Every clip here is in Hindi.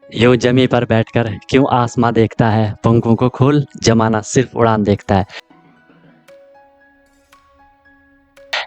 यूं जमी पर बैठकर क्यों आसमां देखता है, पंखों को खोल जमाना सिर्फ उड़ान देखता है।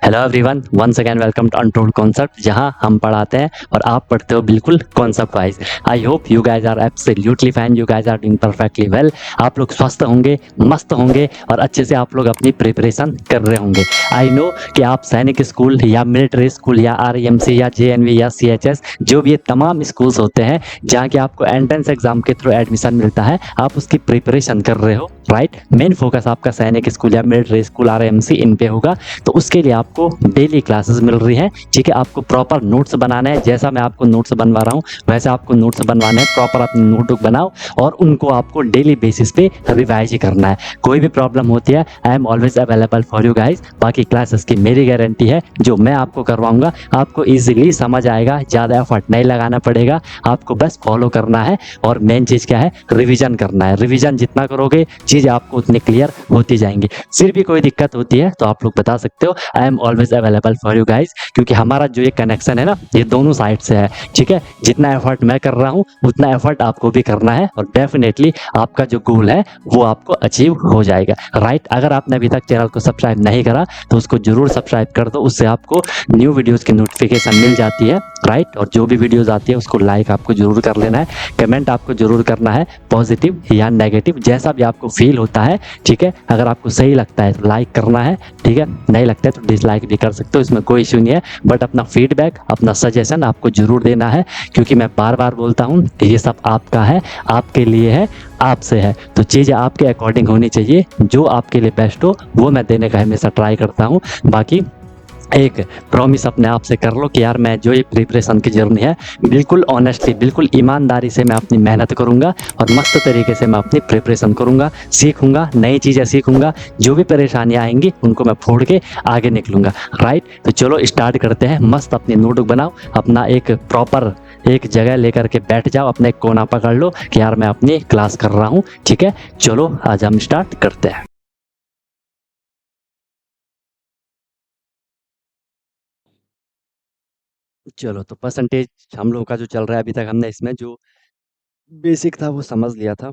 Hello everyone, once again welcome to untold concept, जहां हम पढ़ाते हैं और आप पढ़ते हो बिल्कुल concept wise. I hope you guys are absolutely fine, you guys are doing perfectly well. आप लोग स्वस्थ होंगे, मस्त होंगे और अच्छे से आप लोग अपनी प्रिपरेशन कर रहे होंगे। आई नो कि आप सैनिक स्कूल या मिलिट्री स्कूल या आरईएमसी या जेएनवी या सीएचएस, जो भी ये तमाम स्कूल्स होते हैं जहाँ के आपको एंट्रेंस एग्जाम के थ्रू एडमिशन मिलता है, आप उसकी प्रिपरेशन कर रहे हो, राइट। मेन फोकस आपका सैनिक स्कूल या मिलिट्री स्कूल आरईएमसी इन पे होगा। तो उसके लिए आपको डेली क्लासेस मिल रही हैं, ठीक है। आपको प्रॉपर नोट्स बनाना है, जैसा मैं आपको नोट्स बनवा रहा हूँ वैसे आपको नोट्स बनवाने हैं। प्रॉपर अपनी नोटबुक बनाओ और उनको आपको डेली बेसिस पे रिवाइज ही करना है। कोई भी प्रॉब्लम होती है, I am always available for you guys. बाकी क्लासेस की मेरी गारंटी है, जो मैं आपको करवाऊंगा आपको ईजिली समझ आएगा, ज़्यादा एफर्ट नहीं लगाना पड़ेगा, आपको बस फॉलो करना है। और मेन चीज़ क्या है, रिविजन करना है। रिविजन जितना करोगे चीज़ें आपको उतनी क्लियर होती जाएंगी। फिर भी कोई दिक्कत होती है तो आप लोग बता सकते हो, I am always available for you guys. क्योंकि हमारा जो ये कनेक्शन है ना, ये दोनों साइड से है, ठीक है। जितना एफर्ट मैं कर रहा हूँ उतना एफर्ट आपको भी करना है और डेफिनेटली आपका जो गोल है वो आपको अचीव हो जाएगा, राइट। अगर आपने अभी तक चैनल को सब्सक्राइब नहीं करा तो उसको जरूर सब्सक्राइब कर दो, उससे आपको न्यू वीडियोस की नोटिफिकेशन मिल जाती है, राइट। और जो भी वीडियोस आती है उसको लाइक आपको जरूर कर लेना है, कमेंट आपको जरूर करना है, पॉजिटिव या नेगेटिव जैसा भी आपको फील होता है, ठीक है। अगर आपको सही लगता है तो लाइक करना है, ठीक है। नहीं लगता है तो डिसलाइक भी कर सकते हो, इसमें कोई इश्यू नहीं है। बट अपना फीडबैक, अपना सजेशन आपको जरूर देना है, क्योंकि मैं बार बार बोलता हूँ कि ये सब आपका है, आपके लिए है, आपसे है। तो चीज़ें आपके अकॉर्डिंग होनी चाहिए, जो आपके लिए बेस्ट हो वो मैं देने का हमेशा ट्राई करता हूँ। बाकी एक प्रॉमिस अपने आप से कर लो कि यार मैं जो ये प्रिपरेशन की जर्नी है, बिल्कुल ऑनेस्टली, बिल्कुल ईमानदारी से मैं अपनी मेहनत करूँगा और मस्त तरीके से मैं अपनी प्रिपरेशन करूँगा, सीखूँगा, नई चीज़ें सीखूँगा। जो भी परेशानियाँ आएंगी उनको मैं फोड़ के आगे निकलूँगा, राइट। तो चलो स्टार्ट करते हैं। मस्त अपनी नोटबुक बनाओ, अपना एक प्रॉपर एक जगह लेकर के बैठ जाओ, अपने एक कोना पकड़ लो कि यार मैं अपनी क्लास कर रहा हूँ, ठीक है। चलो आज हम स्टार्ट करते हैं। चलो तो परसेंटेज हम लोगों का जो चल रहा है, अभी तक हमने इसमें जो बेसिक था वो समझ लिया था।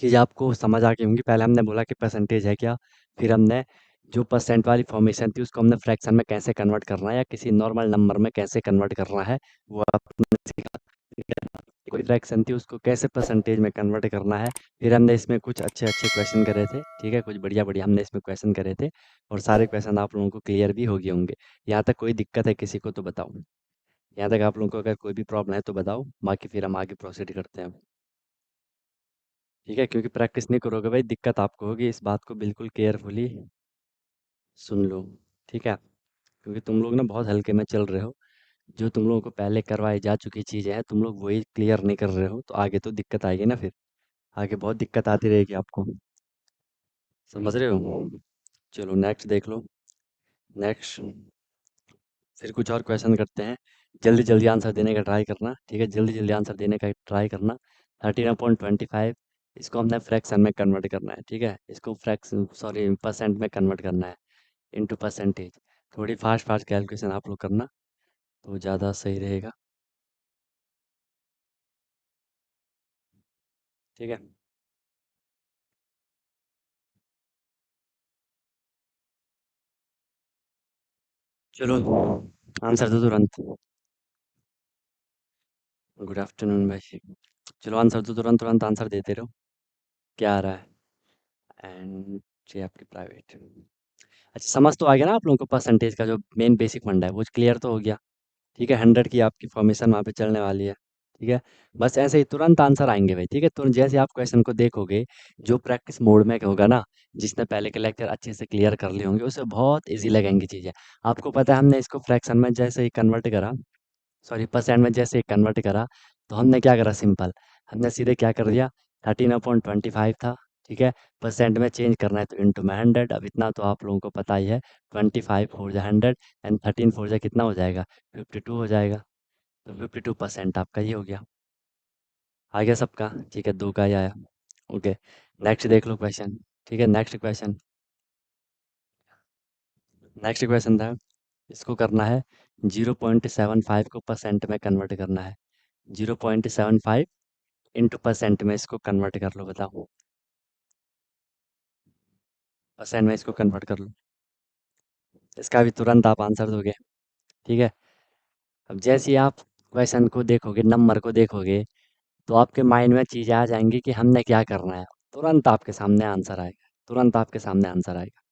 चीज़ आपको समझ आ गई होंगी। पहले हमने बोला कि परसेंटेज है क्या, फिर हमने जो परसेंट वाली फॉर्मेशन थी उसको हमने फ्रैक्शन में कैसे कन्वर्ट करना है या किसी नॉर्मल नंबर में कैसे कन्वर्ट करना है वो आपने सीखा, ठीक है। कोई फ्रैक्शन थी उसको कैसे परसेंटेज में कन्वर्ट करना है। फिर हमने इसमें कुछ अच्छे अच्छे क्वेश्चन करे थे, ठीक है। कुछ बढ़िया बढ़िया हमने इसमें क्वेश्चन करे थे और सारे क्वेश्चन आप लोगों को क्लियर भी हो गए होंगे। यहाँ तक कोई दिक्कत है किसी को तो बताओ। यहाँ तक आप लोगों को अगर कोई भी प्रॉब्लम है तो बताओ, बाकी फिर हम आगे प्रोसीड करते हैं, ठीक है। क्योंकि प्रैक्टिस नहीं करोगे भाई दिक्कत आपको होगी, इस बात को बिल्कुल केयरफुली सुन लो, ठीक है। क्योंकि तुम लोग ना बहुत हल्के में चल रहे हो, जो तुम लोगों को पहले करवाई जा चुकी चीज़ें हैं तुम लोग वही क्लियर नहीं कर रहे हो, तो आगे तो दिक्कत आएगी ना। फिर आगे बहुत दिक्कत आती रहेगी आपको, समझ रहे हो। चलो नेक्स्ट देख लो। नेक्स्ट फिर कुछ और क्वेश्चन करते हैं। जल्दी जल्दी आंसर देने का ट्राई करना, ठीक है। जल्दी जल्दी आंसर देने का ट्राई करना। 13.25 इसको हमने फ्रैक्शन में कन्वर्ट करना है, ठीक है। इसको फ्रैक्शन सॉरी परसेंट में कन्वर्ट करना है, इनटू परसेंटेज। थोड़ी फास्ट फास्ट कैलकुलेशन आप लोग करना तो ज़्यादा सही रहेगा, ठीक है। चलो आंसर दो तुरंत। गुड आफ्टरनून भाई। चलो आंसर दो तुरंत, तुरंत आंसर देते रहो। क्या आ रहा है, एंड ये आपकी प्राइवेट। अच्छा समझ तो आ गया ना आप लोगों को, परसेंटेज का जो मेन बेसिक फंडा है वो क्लियर तो हो गया, ठीक है। 100 की आपकी फॉर्मेशन वहाँ पे चलने वाली है, ठीक है। बस ऐसे ही तुरंत आंसर आएंगे भाई, ठीक है। तुरंत जैसे आप क्वेश्चन को देखोगे, जो प्रैक्टिस मोड में होगा ना, जिसने पहले के लेक्चर अच्छे से क्लियर कर लिए होंगे उसे बहुत इजी लगेंगी चीज़ें। आपको पता है हमने इसको फ्रैक्शन में जैसे ही कन्वर्ट करा, सॉरी परसेंट में जैसे ही कन्वर्ट करा, तो हमने क्या करा, सिंपल हमने सीधे क्या कर दिया, 13.25 था, ठीक है। परसेंट में चेंज करना है तो इंटू में 100। अब इतना तो आप लोगों को पता ही है, 25 फोर जा 100 एंड 13 फोर जा कितना हो जाएगा, 52 हो जाएगा। तो 52% आपका ये हो गया। आ गया सबका, ठीक है। दो का ही आया, ओके। नेक्स्ट देख लो क्वेश्चन, ठीक है। नेक्स्ट क्वेश्चन, नेक्स्ट क्वेश्चन था, इसको करना है 0.75 को परसेंट में कन्वर्ट करना है। 0.75 इंटू परसेंट में इसको कन्वर्ट कर लो, बताओ। परसेंट में इसको कन्वर्ट कर लो, इसका भी तुरंत आप आंसर दोगे। ठीक है। अब जैसे ही आप क्वेश्चन को देखोगे, नंबर को देखोगे, तो आपके माइंड में चीज़ें आ जाएंगी कि हमने क्या करना है। तुरंत आपके सामने आंसर आएगा, तुरंत आपके सामने आंसर आएगा।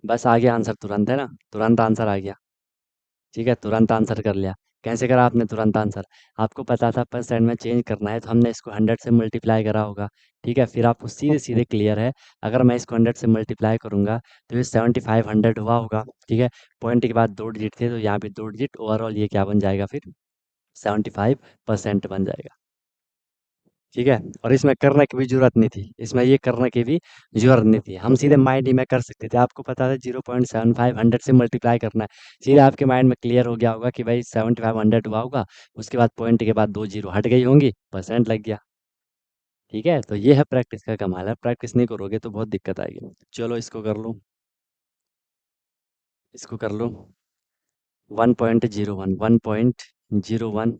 बस आ गया आंसर, तुरंत है ना, तुरंत आंसर आ गया। ठीक है, तुरंत आंसर कर लिया। कैसे करा आपने तुरंत आंसर? आपको पता था परसेंट में चेंज करना है, तो हमने इसको 100 से मल्टीप्लाई करा होगा। ठीक है, फिर आपको सीधे सीधे क्लियर है, अगर मैं इसको 100 से मल्टीप्लाई करूंगा तो ये 7500 हुआ होगा। ठीक है, पॉइंट के बाद 2 डिजिट थे, तो यहाँ पे 2 डिजिट, ओवरऑल ये क्या बन जाएगा फिर? 75% बन जाएगा। ठीक है, और इसमें करने की भी जरूरत नहीं थी, इसमें ये करने की भी जरूरत नहीं थी, हम सीधे माइंड ही में कर सकते थे। आपको पता था 0.75 100 से मल्टीप्लाई करना है, सीधे आपके माइंड में क्लियर हो गया होगा कि भाई 7500 हुआ होगा, उसके बाद पॉइंट के बाद 2 जीरो हट गई होंगी, परसेंट लग गया। ठीक है, तो ये है प्रैक्टिस का कमाल है, प्रैक्टिस नहीं करोगे तो बहुत दिक्कत आएगी। चलो इसको कर लो, इसको कर लो। 1.01, 1.01।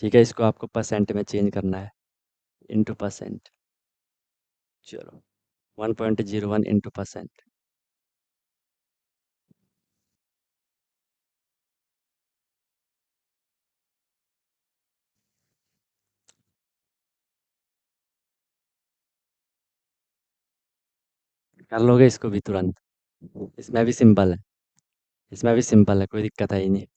ठीक है, इसको आपको परसेंट में चेंज करना है, इंटू परसेंट। चलो, 1.01 इंटू परसेंट। कर लोगे इसको भी तुरंत? इसमें भी सिंपल है, इसमें भी सिंपल है, कोई दिक्कत है ही नहीं।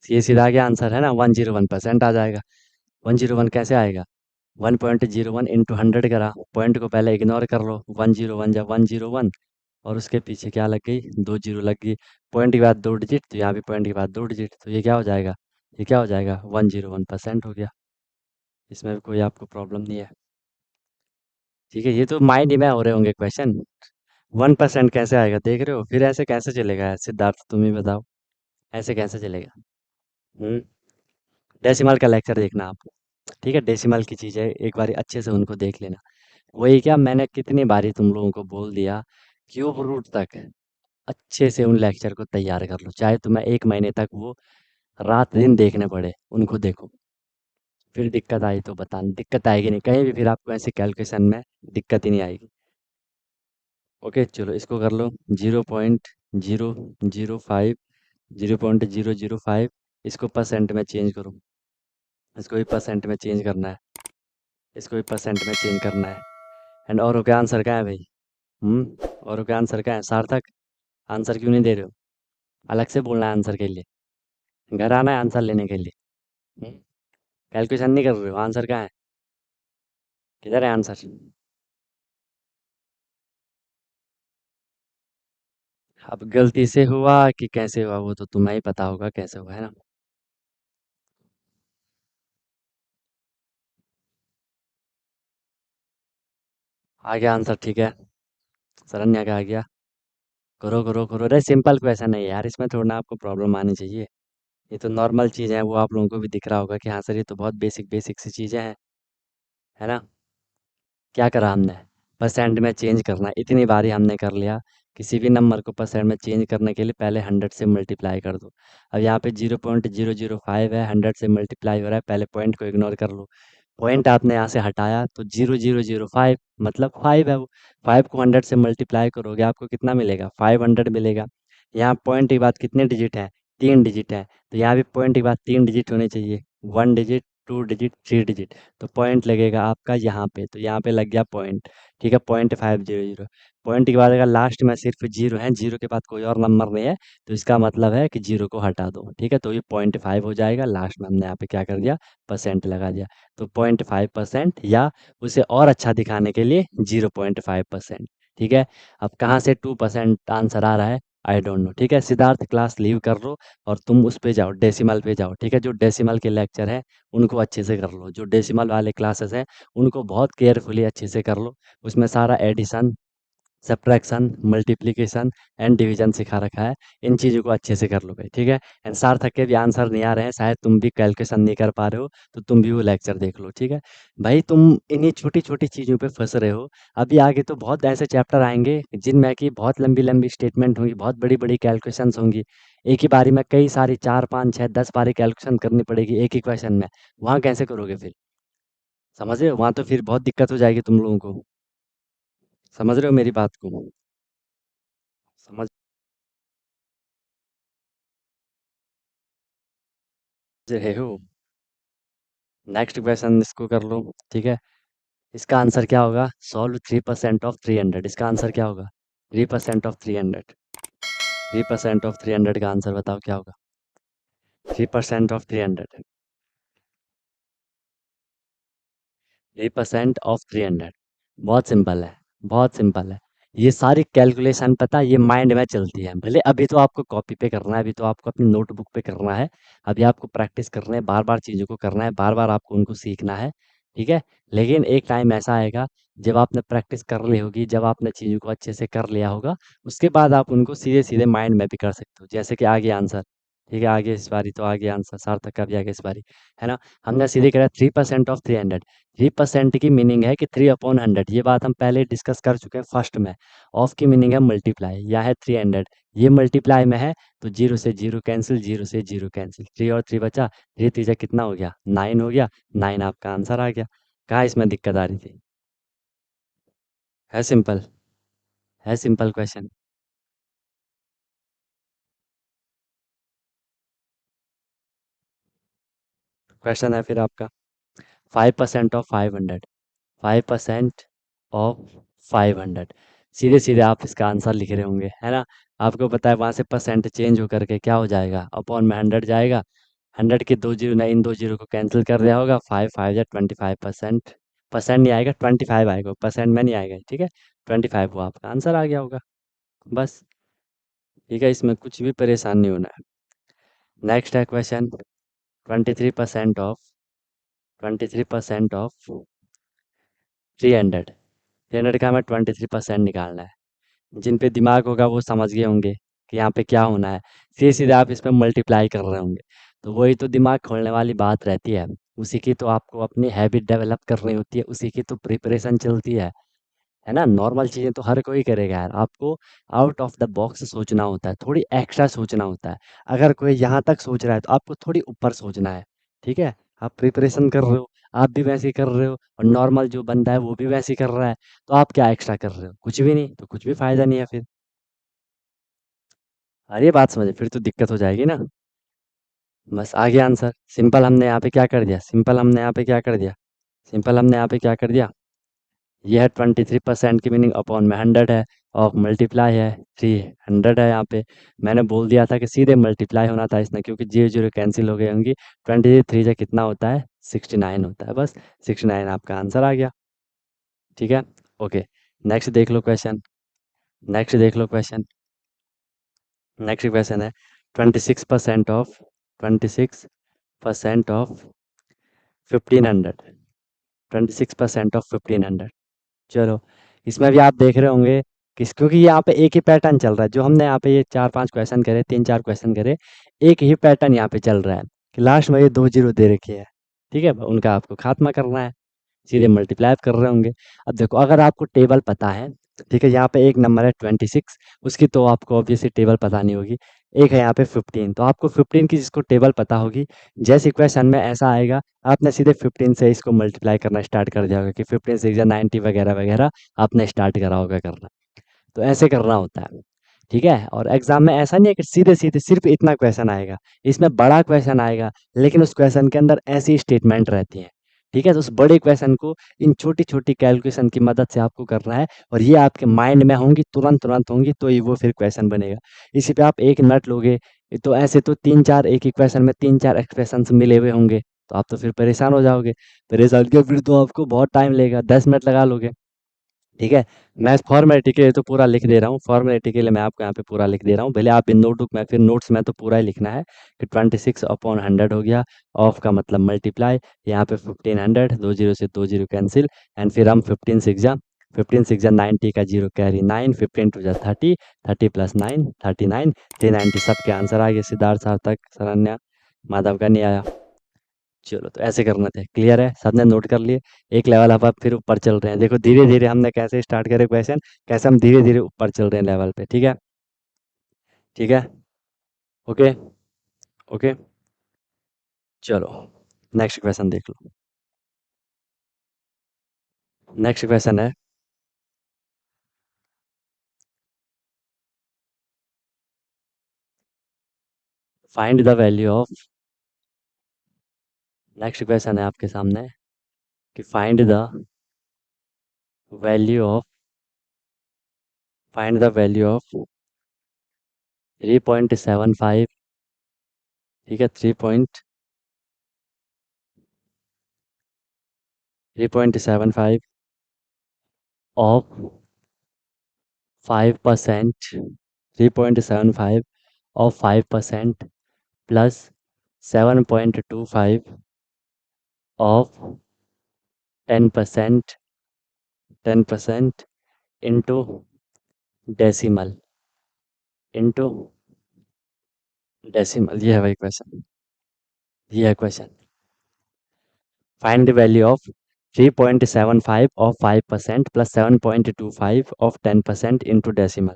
ये सीधा आगे आंसर है ना, 101% आ जाएगा। 101 कैसे आएगा? 1.01 इंटू 100 करा, पॉइंट को पहले इग्नोर कर लो, 101 जब 101, और उसके पीछे क्या लग गई? 2 जीरो लग गई। पॉइंट के बाद 2 डिजिट, तो यहाँ भी पॉइंट के बाद 2 डिजिट, तो ये क्या हो जाएगा? ये क्या हो जाएगा? 101% हो गया। इसमें भी कोई आपको प्रॉब्लम नहीं है। ठीक है, ये तो माइंड ही में हो रहे होंगे क्वेश्चन। 1% कैसे आएगा, देख रहे हो? फिर ऐसे कैसे चलेगा सिद्धार्थ, तुम ही बताओ, ऐसे कैसे चलेगा? हम्म डेसिमल का लेक्चर देखना आप। ठीक है, डेसिमल की चीज़ें एक बार अच्छे से उनको देख लेना। वही क्या, मैंने कितनी बारी तुम लोगों को बोल दिया, क्यूब रूट तक अच्छे से उन लेक्चर को तैयार कर लो, चाहे तुम्हें 1 महीने तक वो रात दिन देखने पड़े, उनको देखो। फिर दिक्कत आई तो बताना, दिक्कत आएगी नहीं कहीं भी, फिर आपको ऐसे कैलकुलेशन में दिक्कत ही नहीं आएगी। ओके, चलो इसको कर लो। 0.005, 0.005, इसको परसेंट में चेंज करो, इसको भी परसेंट में चेंज करना है, इसको भी परसेंट में चेंज करना है। एंड और का आंसर क्या है भाई? और का आंसर क्या है सार्थक? आंसर क्यों नहीं दे रहे हो? अलग से बोलना है आंसर के लिए, घर आना है आंसर लेने के लिए। कैलकुलेशन नहीं कर रहे हो, आंसर कहाँ है? किधर है आंसर? अब गलती से हुआ कि कैसे हुआ, वो तो तुम्हें ही पता होगा कैसे हुआ, है ना। आ गया आंसर, ठीक है। शरण्या का आ गया। करो करो करो, अरे सिंपल क्वेश्चन है यार, इसमें थोड़ा ना आपको प्रॉब्लम आनी चाहिए। ये तो नॉर्मल चीज़ है, वो आप लोगों को भी दिख रहा होगा कि हाँ सर ये तो बहुत बेसिक बेसिक सी चीज़ें हैं, है ना। क्या करा हमने? परसेंट में चेंज करना, इतनी बारी हमने कर लिया। किसी भी नंबर को परसेंट में चेंज करने के लिए पहले 100 से मल्टीप्लाई कर दो। अब यहाँ पे 0.005 है, 100 से मल्टीप्लाई हो रहा है, पहले पॉइंट को इग्नोर कर लो। पॉइंट आपने यहाँ से हटाया तो 0.005, मतलब 5 है वो। 5 को 100 से मल्टीप्लाई करोगे आपको कितना मिलेगा? 500 मिलेगा। यहाँ पॉइंट के बाद कितने डिजिट हैं? 3 डिजिट है, तो यहाँ भी पॉइंट के बाद 3 डिजिट होने चाहिए। 1 डिजिट, 2 डिजिट, 3 डिजिट, तो पॉइंट लगेगा आपका यहाँ पे, तो यहाँ पे लग गया पॉइंट। ठीक है, 0.500। पॉइंट के बाद अगर लास्ट में सिर्फ जीरो है, जीरो के बाद कोई और नंबर नहीं है, तो इसका मतलब है कि जीरो को हटा दो। ठीक है, तो ये 0.5 हो जाएगा, लास्ट में हमने यहाँ पे क्या कर दिया? परसेंट लगा दिया। तो 0.5%, या उसे और अच्छा दिखाने के लिए 0.5%। ठीक है, अब कहाँ से 2% आंसर आ रहा है, आई डोंट नो। ठीक है, सिद्धार्थ क्लास लीव कर लो, और तुम उस पे जाओ, डेसिमल पे जाओ। ठीक है, जो डेसिमल के लेक्चर है उनको अच्छे से कर लो, जो डेसिमल वाले क्लासेस हैं उनको बहुत केयरफुली अच्छे से कर लो। उसमें सारा addition, subtraction, multiplication and division सिखा रखा है। इन चीज़ों को अच्छे से कर लो भाई, ठीक है। एंड सार्थक के भी आंसर नहीं आ रहे हैं, शायद तुम भी कैलकुलेशन नहीं कर पा रहे हो, तो तुम भी वो लेक्चर देख लो, ठीक है। भाई तुम इन्हीं छोटी छोटी चीज़ों पे फंस रहे हो। अभी आगे तो बहुत ऐसे चैप्टर आएंगे जिनमें कि बहुत लंबी लंबी स्टेटमेंट होंगी, बहुत बड़ी बड़ी कैलकुलेशंस होंगी। एक ही बारी में कई सारी 4 5 6 10 बारी कैलकुलेशन करनी पड़ेगी एक ही क्वेश्चन में। वहाँ कैसे करोगे फिर? समझ रहे हो? वहाँ तो फिर बहुत दिक्कत हो जाएगी तुम लोगों को। समझ रहे हो मेरी बात को? समझ रहे हो? नेक्स्ट क्वेश्चन इसको कर लो, ठीक है। इसका आंसर क्या होगा? Solve 3% of 300। इसका आंसर क्या होगा? 3% ऑफ 300। 3% ऑफ 300 का आंसर बताओ क्या होगा? 3% ऑफ 300। 3% ऑफ 300। बहुत सिंपल है, बहुत सिंपल है। ये सारी कैलकुलेशन पता है, ये माइंड में चलती है। भले अभी तो आपको कॉपी पे करना है, अभी तो आपको अपनी नोटबुक पे करना है। अभी आपको प्रैक्टिस करना है, बार बार चीज़ों को करना है, बार बार आपको उनको सीखना है, ठीक है। लेकिन एक टाइम ऐसा आएगा जब आपने प्रैक्टिस कर ली होगी, जब आपने चीज़ों को अच्छे से कर लिया होगा, उसके बाद आप उनको सीधे सीधे माइंड में भी कर सकते हो। जैसे कि आगे आंसर, ठीक है। आगे इस बारी तो आगे आंसर सार्थक का भी आगे इस बारी, है ना। हमने सीधे करा 3% ऑफ 300। 3% की मीनिंग है कि 3/100। ये बात हम पहले डिस्कस कर चुके हैं फर्स्ट में। ऑफ की मीनिंग है मल्टीप्लाई, यह है 300। ये मल्टीप्लाई में है, तो जीरो से जीरो कैंसिल, जीरो से जीरो कैंसिल, 3 और 3 बचा। 3 3 कितना हो गया? 9 हो गया। 9 आपका आंसर आ गया। कहाँ इसमें दिक्कत आ रही थी? है सिंपल, है सिंपल क्वेश्चन। क्वेश्चन है फिर आपका 5% ऑफ 500। 5% ऑफ 500। सीधे सीधे आप इसका आंसर लिख रहे होंगे, है ना। आपको पता है वहाँ से परसेंट चेंज होकर के क्या हो जाएगा? अपॉन में 100 जाएगा। 100 के दो जीरो, इन दो जीरो को कैंसिल कर दिया होगा। 5 5 या 25%। परसेंट नहीं आएगा, 25 आएगा, परसेंट में नहीं आएगा, ठीक है। 25 वो आपका आंसर आ गया होगा, बस। ठीक है, इसमें कुछ भी परेशान नहीं होना है। नेक्स्ट है क्वेश्चन 23% ऑफ 300। 300 का हमें 23% निकालना है। जिन पे दिमाग होगा वो समझ गए होंगे कि यहाँ पे क्या होना है। सीधे सीधे आप इस पे मल्टीप्लाई कर रहे होंगे, तो वही तो दिमाग खोलने वाली बात रहती है। उसी की तो आपको अपनी हैबिट डेवलप करनी होती है, उसी की तो प्रिपरेशन चलती है ना। नॉर्मल चीज़ें तो हर कोई करेगा यार, आपको आउट ऑफ द बॉक्स सोचना होता है, थोड़ी एक्स्ट्रा सोचना होता है। अगर कोई यहाँ तक सोच रहा है तो आपको थोड़ी ऊपर सोचना है, ठीक है। आप प्रिपरेशन कर रहे हो, आप भी वैसे ही कर रहे हो, और नॉर्मल जो बंदा है वो भी वैसे ही कर रहा है, तो आप क्या एक्स्ट्रा कर रहे हो? कुछ भी नहीं, तो कुछ भी फायदा नहीं है फिर। अरे बात समझे, फिर तो दिक्कत हो जाएगी ना। बस आगे आंसर सिंपल, हमने यहाँ पे क्या कर दिया? सिंपल हमने यहाँ पे क्या कर दिया? सिंपल हमने यहाँ पे क्या कर दिया? ये है 23% की मीनिंग, अपॉन में 100 है, और मल्टीप्लाई है 300 है यहाँ पे। मैंने बोल दिया था कि सीधे मल्टीप्लाई होना था इसमें, क्योंकि जीरो जीरो कैंसिल हो गई होंगी। 23 से कितना होता है? 69 होता है, बस। 69 आपका आंसर आ गया, ठीक है। ओके, नेक्स्ट देख लो क्वेश्चन। नेक्स्ट देख लो क्वेश्चन। नेक्स्ट क्वेश्चन है 26% ऑफ 1500। 26% ऑफ 1500। चलो, इसमें भी आप देख रहे होंगे क्योंकि यहाँ पे एक ही पैटर्न चल रहा है। जो हमने यहाँ पे ये 4 5 क्वेश्चन करे, 3 4 क्वेश्चन करे, एक ही पैटर्न यहाँ पे चल रहा है कि लास्ट में ये दो जीरो दे रखे है, ठीक है। उनका आपको खात्मा करना है, सीधे मल्टीप्लाई कर रहे होंगे। अब देखो, अगर आपको टेबल पता है, ठीक है, यहाँ पे एक नंबर है 26, उसकी तो आपको ऑब्वियसली टेबल पता नहीं होगी। एक है यहाँ पे 15, तो आपको 15 की जिसको टेबल पता होगी, जैसे क्वेश्चन में ऐसा आएगा, आपने सीधे 15 से इसको मल्टीप्लाई करना स्टार्ट कर दिया होगा कि 15 से 90 वगैरह वगैरह आपने स्टार्ट करा होगा करना। तो ऐसे करना होता है, ठीक है। और एग्जाम में ऐसा नहीं है कि सीधे सीधे सिर्फ इतना क्वेश्चन आएगा, इसमें बड़ा क्वेश्चन आएगा, लेकिन उस क्वेश्चन के अंदर ऐसी स्टेटमेंट रहती है, ठीक है। तो उस बड़े क्वेश्चन को इन छोटी छोटी कैलकुलेशन की मदद से आपको करना है, और ये आपके माइंड में होंगी, तुरंत तुरंत होंगी, तो ही वो फिर क्वेश्चन बनेगा। इसी पे आप एक मिनट लोगे, तो ऐसे तो 3 4, एक ही क्वेश्चन में 3 4 एक्सप्रेशन मिले हुए होंगे, तो आप तो फिर परेशान हो जाओगे। परेशान के फिर तो आपको बहुत टाइम लगेगा, 10 मिनट लगा लोगे, ठीक है। मैं फॉर्मेलिटी के लिए तो पूरा लिख दे रहा हूँ, फॉर्मेलिटी के लिए मैं आपको यहाँ पे पूरा लिख दे रहा हूँ, भले आप इन नोटबुक में, फिर नोट्स में तो पूरा ही लिखना है कि 26/100 हो गया। ऑफ का मतलब मल्टीप्लाई, यहाँ पे 1500, दो जीरो से दो जीरो कैंसिल, एंड फिर हम 15 से एग्जाम 15 6 जा 90 का जीरो कैरी 9, 15 2 जा 30, 30 प्लस 9 39, 390 सबके आंसर आ गए। सिद्धार्थ, सार्थक, शरण्या, माधव का नहीं आया। चलो तो ऐसे करना थे, क्लियर है, सबने नोट कर लिए। एक लेवल अब आप फिर ऊपर चल रहे हैं। देखो धीरे धीरे हमने कैसे स्टार्ट करे क्वेश्चन, कैसे हम धीरे धीरे ऊपर चल रहे हैं लेवल पे। ठीक है, ठीक है, ओके, ओके। चलो नेक्स्ट क्वेश्चन देख लो। नेक्स्ट क्वेश्चन है, find the value of, next question है आपके सामने कि value of find the value of 3.75, ठीक है, 3.75 of 5%, 3.75 of 5% plus 7.25 of 10%, 10% into decimal, into decimal. ये है भाई क्वेश्चन, ये है question. Find the value of 3.75 of 5% plus 7.25 of 10% into decimal,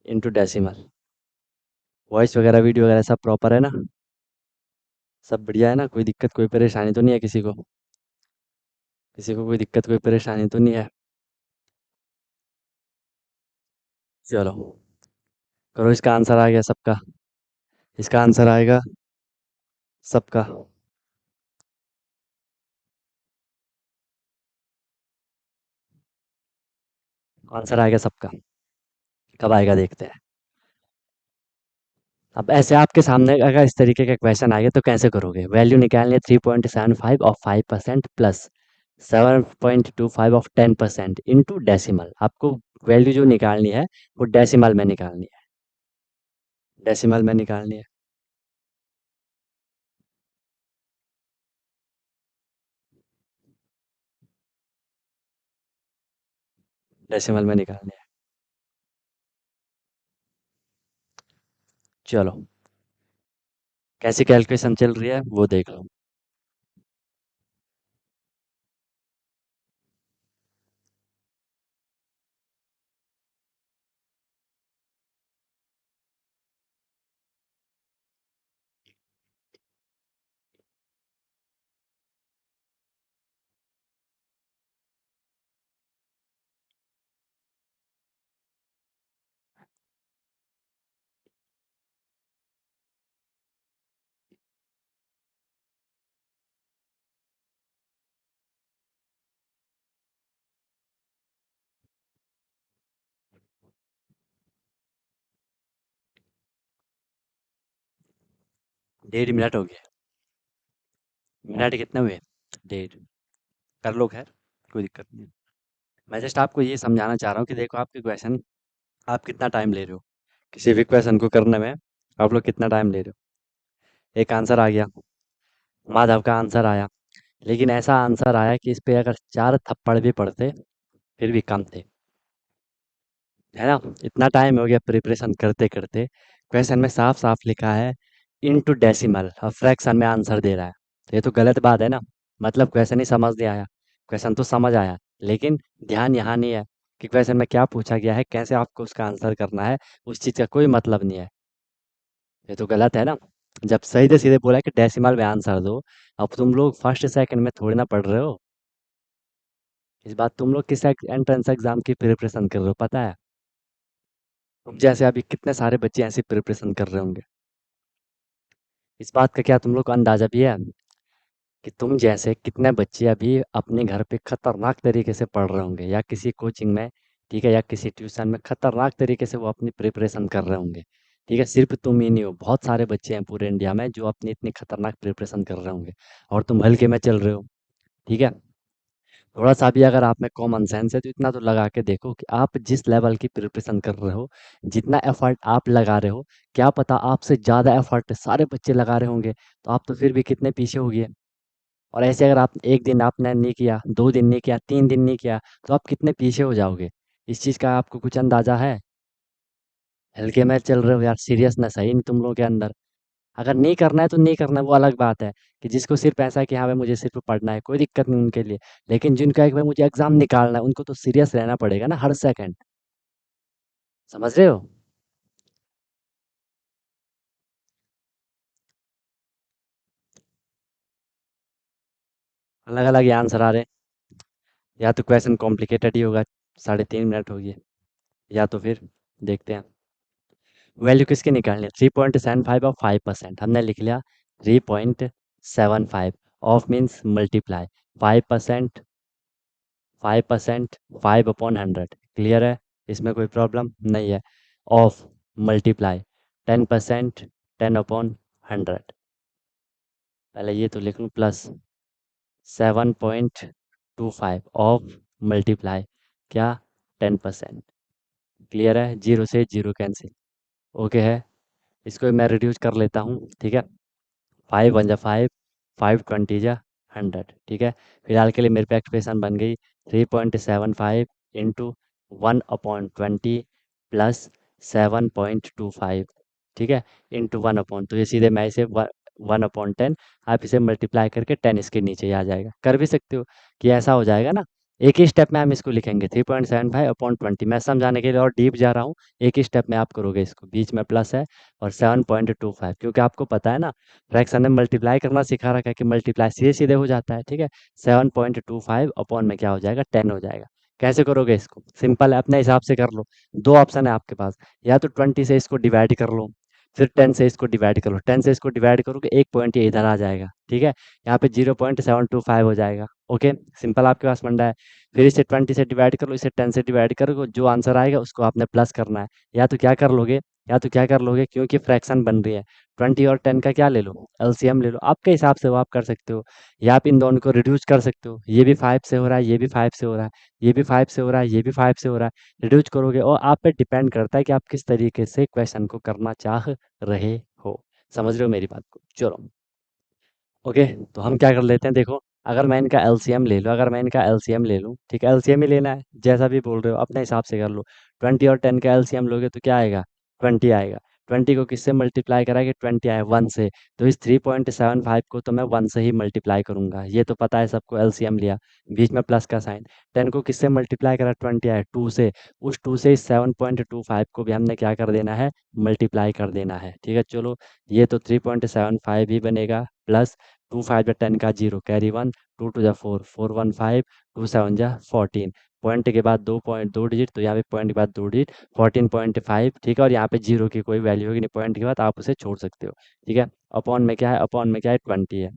into decimal. Voice वगैरह वीडियो वगैरह सब प्रॉपर है ना, सब बढ़िया है ना, कोई दिक्कत कोई परेशानी तो नहीं है किसी को, किसी को कोई दिक्कत कोई परेशानी तो नहीं है। चलो करो, इसका आंसर आ गया सबका, इसका आंसर आएगा सबका। आंसर आएगा सबका, कब आएगा देखते हैं। अब ऐसे आपके सामने अगर इस तरीके का क्वेश्चन आएगा तो कैसे करोगे। वैल्यू निकालनी है 3.75 of 5% plus 7.25 of 10% into decimal. आपको वैल्यू जो निकालनी है वो डेसिमल में निकालनी है, डेसिमल में निकालनी है, डेसिमल में निकालनी है। चलो कैसी कैलकुलेशन चल रही है वो देख लो। डेढ़ मिनट हो गया, मिनट कितने हुए, डेढ़। कर लो खैर, कोई दिक्कत नहीं। मैं जस्ट आपको ये समझाना चाह रहा हूँ कि देखो आपके क्वेश्चन, आप कितना टाइम ले रहे हो किसी भी क्वेश्चन को करने में, आप लोग कितना टाइम ले रहे हो। एक आंसर आ गया, माधव का आंसर आया, लेकिन ऐसा आंसर आया कि इस पे अगर 4 थप्पड़ भी पड़ते फिर भी कम थे, है ना। इतना टाइम हो गया प्रिपरेशन करते करते, क्वेश्चन में साफ साफ लिखा है इनटू डेसिमल और फ्रैक्शन में आंसर दे रहा है। तो ये तो गलत बात है ना, मतलब क्वेश्चन ही समझ नहीं आया। क्वेश्चन तो समझ आया, लेकिन ध्यान यहाँ नहीं है कि क्वेश्चन में क्या पूछा गया है, कैसे आपको उसका आंसर करना है, उस चीज़ का कोई मतलब नहीं है। ये तो गलत है ना। जब सही से सीधे बोला है कि डेसिमल में आंसर दो, अब तुम लोग फर्स्ट सेकंड में थोड़ी ना पढ़ रहे हो। इस बात तुम लोग किस एंट्रेंस एग्जाम की प्रिपरेशन कर रहे हो पता है। तुम जैसे अभी कितने सारे बच्चे ऐसी प्रिपरेशन कर रहे होंगे, इस बात का क्या तुम लोग को अंदाजा भी है कि तुम जैसे कितने बच्चे अभी अपने घर पे खतरनाक तरीके से पढ़ रहे होंगे, या किसी कोचिंग में, ठीक है, या किसी ट्यूशन में खतरनाक तरीके से वो अपनी प्रिपरेशन कर रहे होंगे। ठीक है, सिर्फ तुम ही नहीं हो, बहुत सारे बच्चे हैं पूरे इंडिया में जो अपनी इतनी खतरनाक प्रिपरेशन कर रहे होंगे, और तुम हल्के में चल रहे हो। ठीक है, थोड़ा सा भी अगर आप में कॉमन सेंस है तो इतना तो लगा के देखो कि आप जिस लेवल की प्रिपरेशन कर रहे हो, जितना एफर्ट आप लगा रहे हो, क्या पता आपसे ज़्यादा एफर्ट सारे बच्चे लगा रहे होंगे, तो आप तो फिर भी कितने पीछे हो गए। और ऐसे अगर आप एक दिन आपने नहीं किया, 2 दिन नहीं किया, 3 दिन नहीं किया, तो आप कितने पीछे हो जाओगे। इस चीज़ का आपको कुछ अंदाज़ा है? हल्के में चल रहे हो यार, सीरियसनेस है ही नहीं तुम लोगों के अंदर। अगर नहीं करना है तो नहीं करना है, वो अलग बात है कि जिसको सिर्फ ऐसा है कि हाँ भाई मुझे सिर्फ पढ़ना है, कोई दिक्कत नहीं उनके लिए। लेकिन जिनका है कि भाई मुझे एग्जाम निकालना है, उनको तो सीरियस रहना पड़ेगा ना हर सेकंड। समझ रहे हो? अलग अलग ही आंसर आ रहे हैं। या तो क्वेश्चन कॉम्प्लिकेटेड ही होगा, 3.5 मिनट हो गए, या तो फिर देखते हैं। वैल्यू किसकी निकालनी है? 3.75 और 5%, हमने लिख लिया 3.75। Of means multiply. 5%, 5%, 5/100, क्लियर है? इसमें कोई प्रॉब्लम नहीं है। Of multiply 10%, 10/100। पहले ये तो लिख लूँ, प्लस 7.25 ऑफ मल्टीप्लाई क्या? 10%। क्लियर है? जीरो से जीरो कैंसिल। ओके है। इसको मैं रिड्यूस कर लेता हूँ, ठीक है। 5 1 जा 5, 5 20 जा 100, ठीक है। फिलहाल के लिए मेरे पे एक्सप्रेशन बन गई 3.75 इंटू 1/20 प्लस 7.25, ठीक है, इंटू 1/, तो ये सीधे मैं इसे 1/10, आप इसे मल्टीप्लाई करके 10 इसके नीचे ही आ जाएगा। कर भी सकते हो कि ऐसा हो जाएगा ना। एक ही स्टेप में हम इसको लिखेंगे 3.75/20। मैं समझाने के लिए और डीप जा रहा हूँ। एक ही स्टेप में आप करोगे इसको, बीच में प्लस है और 7.25, क्योंकि आपको पता है ना फ्रैक्शन में मल्टीप्लाई करना सिखा रखा है कि मल्टीप्लाई सीधे सीधे हो जाता है, ठीक है। 7.25 अपॉन में क्या हो जाएगा? 10 हो जाएगा। कैसे करोगे इसको? सिंपल है, अपने हिसाब से कर लो। दो ऑप्शन है आपके पास, या तो 20 से इसको डिवाइड कर लो, फिर 10 से इसको डिवाइड करो। 10 से इसको डिवाइड करोगे, एक पॉइंट ये इधर आ जाएगा, ठीक है। यहाँ पे 0.725 हो जाएगा। ओके, सिंपल आपके पास फंडा है। फिर इसे 20 से डिवाइड करो, इसे 10 से डिवाइड करो, जो आंसर आएगा उसको आपने प्लस करना है। या तो क्या कर लोगे, क्योंकि फ्रैक्शन बन रही है, 20 और 10 का क्या ले लो? एलसीएम ले लो। आपके हिसाब से वो आप कर सकते हो, या आप इन दोनों को रिड्यूस कर सकते हो। ये भी 5 से हो रहा है, ये भी 5 से हो रहा है, ये भी 5 से हो रहा है, ये भी 5 से हो रहा है। रिड्यूस करोगे और आप पे डिपेंड करता है कि आप किस तरीके से क्वेश्चन को करना चाह रहे हो। समझ रहे हो मेरी बात को? चलो, ओके। तो हम क्या कर लेते हैं, देखो, अगर मैं इनका एलसीएम ले लूँ, ठीक है, एलसीएम ही लेना है, जैसा भी बोल रहे हो अपने हिसाब से कर लो। 20 और 10 का एलसीएम लोगे तो क्या आएगा? 20 आएगा। 20 को किससे मल्टीप्लाई कराएंगे? 20 आया 1 से, तो इस 3.75 को तो मैं 1 से ही मल्टीप्लाई करूंगा, ये तो पता है सबको, एलसीएम लिया, बीच में प्लस का साइन। 10 को किससे मल्टीप्लाई करा? 20 आया 2 से, उस 2 से इस 7.25 को भी हमने क्या कर देना है? मल्टीप्लाई कर देना है, ठीक है। चलो, ये तो 3.75 ही बनेगा, प्लस 2 5 जा 10 का जीरो, कैरी 1, 2 2 जा 4, 4 1 5, 2 7 जा 14, पॉइंट के बाद 2 डिजिट, तो यहाँ पे पॉइंट के बाद 2 डिजिट, 14.5, ठीक है। और यहाँ पे जीरो की कोई वैल्यू होगी नहीं, पॉइंट के बाद आप उसे छोड़ सकते हो, ठीक है। अपॉन में क्या है? 20 है।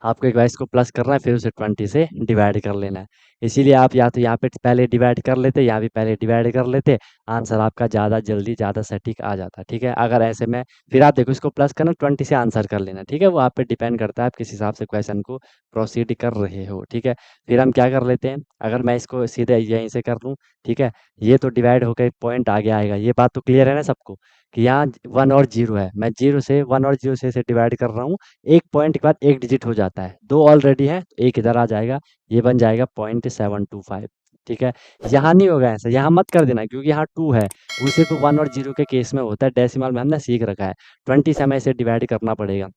आपको एक बार इसको प्लस करना है, फिर उसे 20 से डिवाइड कर लेना है। इसीलिए आप या तो यहाँ पे पहले डिवाइड कर लेते, यहाँ भी पहले डिवाइड कर लेते, आंसर आपका ज़्यादा जल्दी ज़्यादा सटीक आ जाता, ठीक है। अगर ऐसे में फिर आप देखो, इसको प्लस करना, 20 से आंसर कर लेना, ठीक है। वो आप पे डिपेंड करता है आप किस हिसाब से क्वेश्चन को प्रोसीड कर रहे हो, ठीक है। फिर हम क्या कर लेते हैं, अगर मैं इसको सीधे यहीं से कर लूँ, ठीक है, ये तो डिवाइड होकर पॉइंट आगे आएगा, ये बात तो क्लियर है ना सबको, कि यहाँ 1 और 0 है, मैं 1 और 0 से इसे डिवाइड कर रहा हूँ, एक पॉइंट के बाद एक डिजिट हो जाता है, दो ऑलरेडी है, एक इधर आ जाएगा, ये बन जाएगा 0.725, ठीक है। यहाँ नहीं होगा ऐसा, यहाँ मत कर देना, क्योंकि यहाँ 2 है, वो सिर्फ 1 और 0 के केस में होता है, डेसिमल में हमने सीख रखा है। 20 से हमें इसे डिवाइड करना पड़ेगा,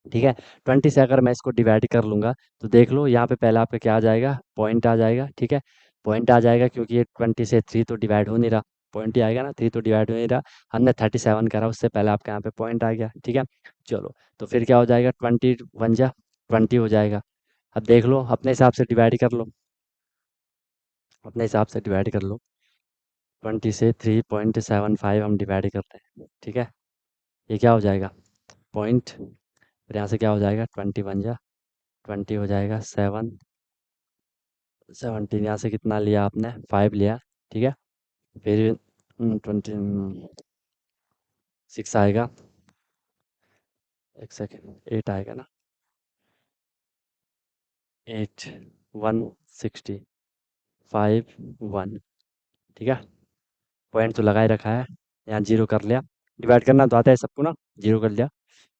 ठीक है। 20 से अगर मैं इसको डिवाइड कर लूँगा, तो देख लो यहाँ पे पहले आपका क्या आ जाएगा? पॉइंट आ जाएगा, ठीक है। पॉइंट आ जाएगा, क्योंकि ये 20 से 3 तो डिवाइड हो नहीं रहा, पॉइंट ही आएगा ना, 3 तो डिवाइड हो नहीं रहा। हमने 37 करा, उससे पहले आपके यहाँ पे पॉइंट आ गया, ठीक है। चलो, तो फिर क्या हो जाएगा? 20 1 जा 20 हो जाएगा। अब देख लो, अपने हिसाब से डिवाइड कर लो, अपने हिसाब से डिवाइड कर लो। 20 से 3.75 हम डिवाइड करते हैं, ठीक है। ये क्या हो जाएगा? पॉइंट, फिर यहाँ से क्या हो जाएगा? 20 1 जा 20 हो जाएगा 17, यहाँ से कितना लिया आपने? 5 लिया, ठीक है। फिर 6 आएगा, एक सेकेंड, 8 आएगा ना, 8 1 60 5 1, ठीक है। पॉइंट तो लगा ही रखा है, यहाँ जीरो कर लिया, डिवाइड करना तो आता है सबको ना, जीरो कर लिया।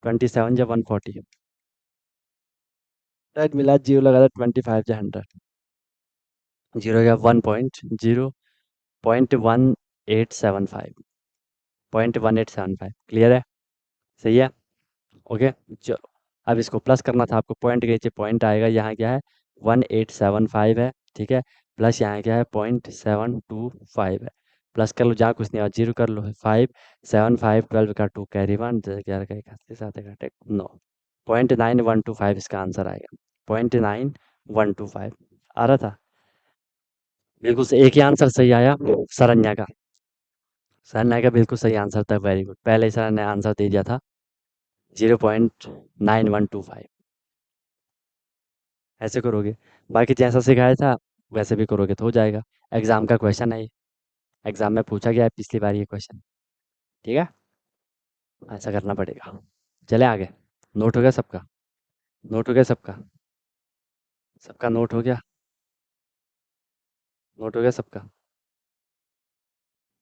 27 जा 140, 10 मिला, 0 लगा था, 25 से 100, 0 गया 1.0, 0.1875, 0.1875, क्लियर है? सही है। ओके, चलो अब इसको प्लस करना था आपको, पॉइंट के नीचे पॉइंट आएगा, यहाँ क्या है 1875 है, ठीक है, प्लस यहाँ क्या है 0.725 है, प्लस कर लो, जहाँ कुछ नहीं, और जीरो कर लो, 5 7 5 12 का 2 कैरी 1, 11 का 1 9, 0.9125 इसका आंसर आएगा, 0.9125 आ रहा था। बिल्कुल से एक ही आंसर सही आया, सरन्या का। सरन्या का बिल्कुल सही आंसर था, वेरी गुड, पहले ही सर ने आंसर दे दिया था, 0.9125। ऐसे करोगे, बाकी जैसा सिखाया था वैसे भी करोगे तो हो जाएगा। एग्जाम का क्वेश्चन है ये, एग्जाम में पूछा गया है पिछली बार ये क्वेश्चन, ठीक है, ऐसा करना पड़ेगा। चले आगे, नोट हो गया सबका? नोट हो गया सबका? सबका नोट हो गया? नोट हो गया सबका?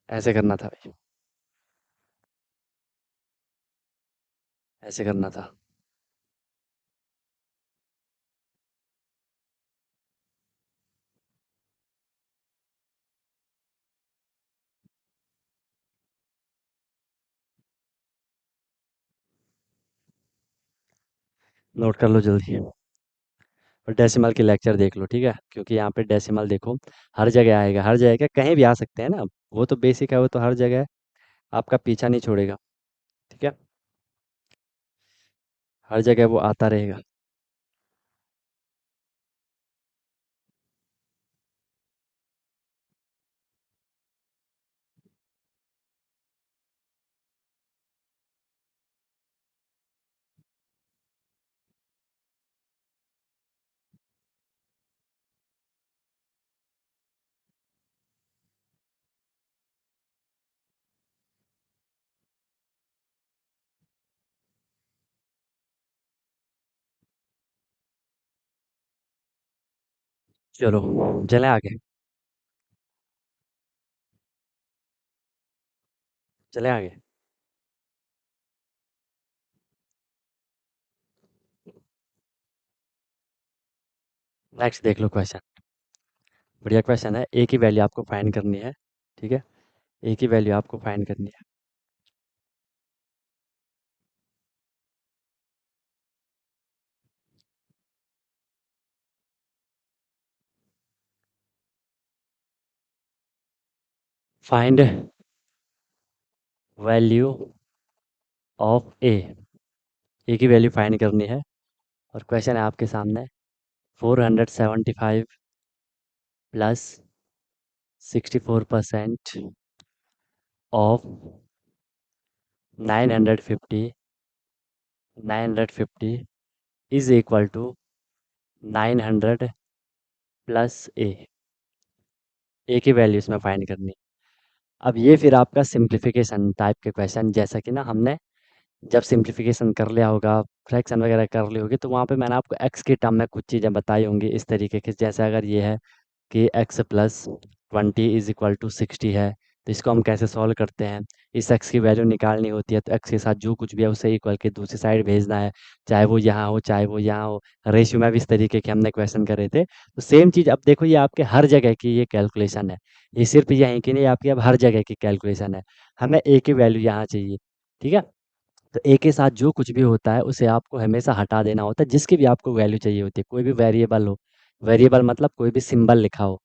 ऐसे करना था भाई, ऐसे करना था। नोट कर लो जल्दी, और डेसिमल के लेक्चर देख लो, ठीक है, क्योंकि यहाँ पे डेसिमल देखो हर जगह आएगा, हर जगह कहीं भी आ सकते हैं ना, वो तो बेसिक है, वो तो हर जगह है, आपका पीछा नहीं छोड़ेगा, ठीक है, हर जगह वो आता रहेगा। चलो चलें आगे, चलें आगे। नेक्स्ट देख लो क्वेश्चन, बढ़िया क्वेश्चन है, ए की वैल्यू आपको फाइंड करनी है, ठीक है, ए की वैल्यू आपको फाइंड करनी है। फाइंड वैल्यू ऑफ ए की वैल्यू फाइंड करनी है, और क्वेश्चन है आपके सामने, 475 plus 64% of 950, 950 is equal to 900 plus A की वैल्यू इसमें फाइंड करनी है। अब ये फिर आपका सिंप्लीफिकेशन टाइप के क्वेश्चन, जैसा कि ना हमने जब सिंप्लीफिकेशन कर लिया होगा, फ्रैक्शन वगैरह कर ली होगी, तो वहाँ पे मैंने आपको एक्स के टर्म में कुछ चीज़ें बताई होंगी इस तरीके की, जैसे अगर ये है कि x plus 20 is equal to 60 है, तो इसको हम कैसे सॉल्व करते हैं, इस एक्स की वैल्यू निकालनी होती है, तो एक्स के साथ जो कुछ भी है उसे इक्वल के दूसरी साइड भेजना है, चाहे वो यहाँ हो चाहे वो यहाँ हो। रेशियो में भी इस तरीके के हमने क्वेश्चन करे थे, तो सेम चीज़ अब देखो, ये आपके हर जगह की ये कैलकुलेशन है, ये सिर्फ यहीं की नहीं, आपकी अब हर जगह की कैलकुलेशन है। हमें ए की वैल्यू यहाँ चाहिए, ठीक है, तो ए के साथ जो कुछ भी होता है उसे आपको हमेशा हटा देना होता है, जिसकी भी आपको वैल्यू चाहिए होती है, कोई भी वेरिएबल हो, वेरिएबल मतलब कोई भी सिंबल लिखा हो,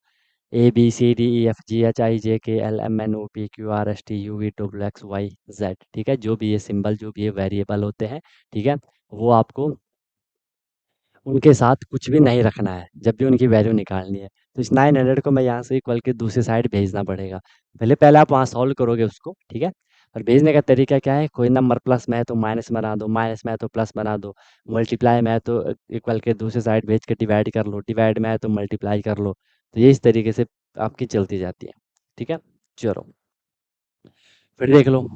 ABCDEFGHIJKLMNOPQRSTUVWXYZ, ठीक है, जो भी ये सिंबल, जो भी ये वेरिएबल होते हैं, ठीक है, वो आपको उनके साथ कुछ भी नहीं रखना है जब भी उनकी वैल्यू निकालनी है। तो इस 900 को मैं यहाँ से इक्वल के दूसरी साइड भेजना पड़ेगा, पहले पहले आप वहाँ सॉल्व करोगे उसको, ठीक है, और भेजने का तरीका क्या है, कोई नंबर प्लस में है तो माइनस बना दो, माइनस में है तो प्लस बना दो, मल्टीप्लाई में है तो इक्वल के दूसरी साइड भेज के डिवाइड कर लो, डिवाइड में है तो मल्टीप्लाई कर लो, तो ये इस तरीके से आपकी चलती जाती है, ठीक है। चलो फिर देख लो,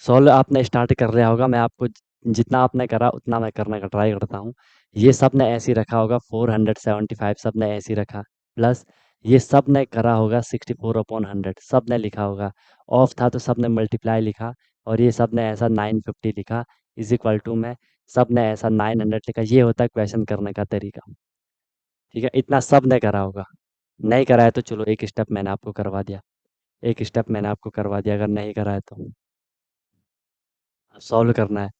सॉल्व आपने स्टार्ट कर लिया होगा, मैं आपको जितना आपने करा उतना मैं करने का ट्राई करता हूँ। ये सब ने ऐसे ही रखा होगा, 475 सब ने ऐसे ही रखा, प्लस ये सब ने करा होगा 64/100, सब ने लिखा होगा, ऑफ था तो सब ने मल्टीप्लाई लिखा, और ये सब ने ऐसा 950 लिखा, इज इक्वल टू में सब ने ऐसा 900 लिखा, ये होता है क्वेश्चन करने का तरीका। ठीक है, इतना सब ने करा होगा। नहीं करा है तो चलो एक स्टेप मैंने आपको करवा दिया, एक स्टेप मैंने आपको करवा दिया, अगर नहीं करा है तो सॉल्व करना है।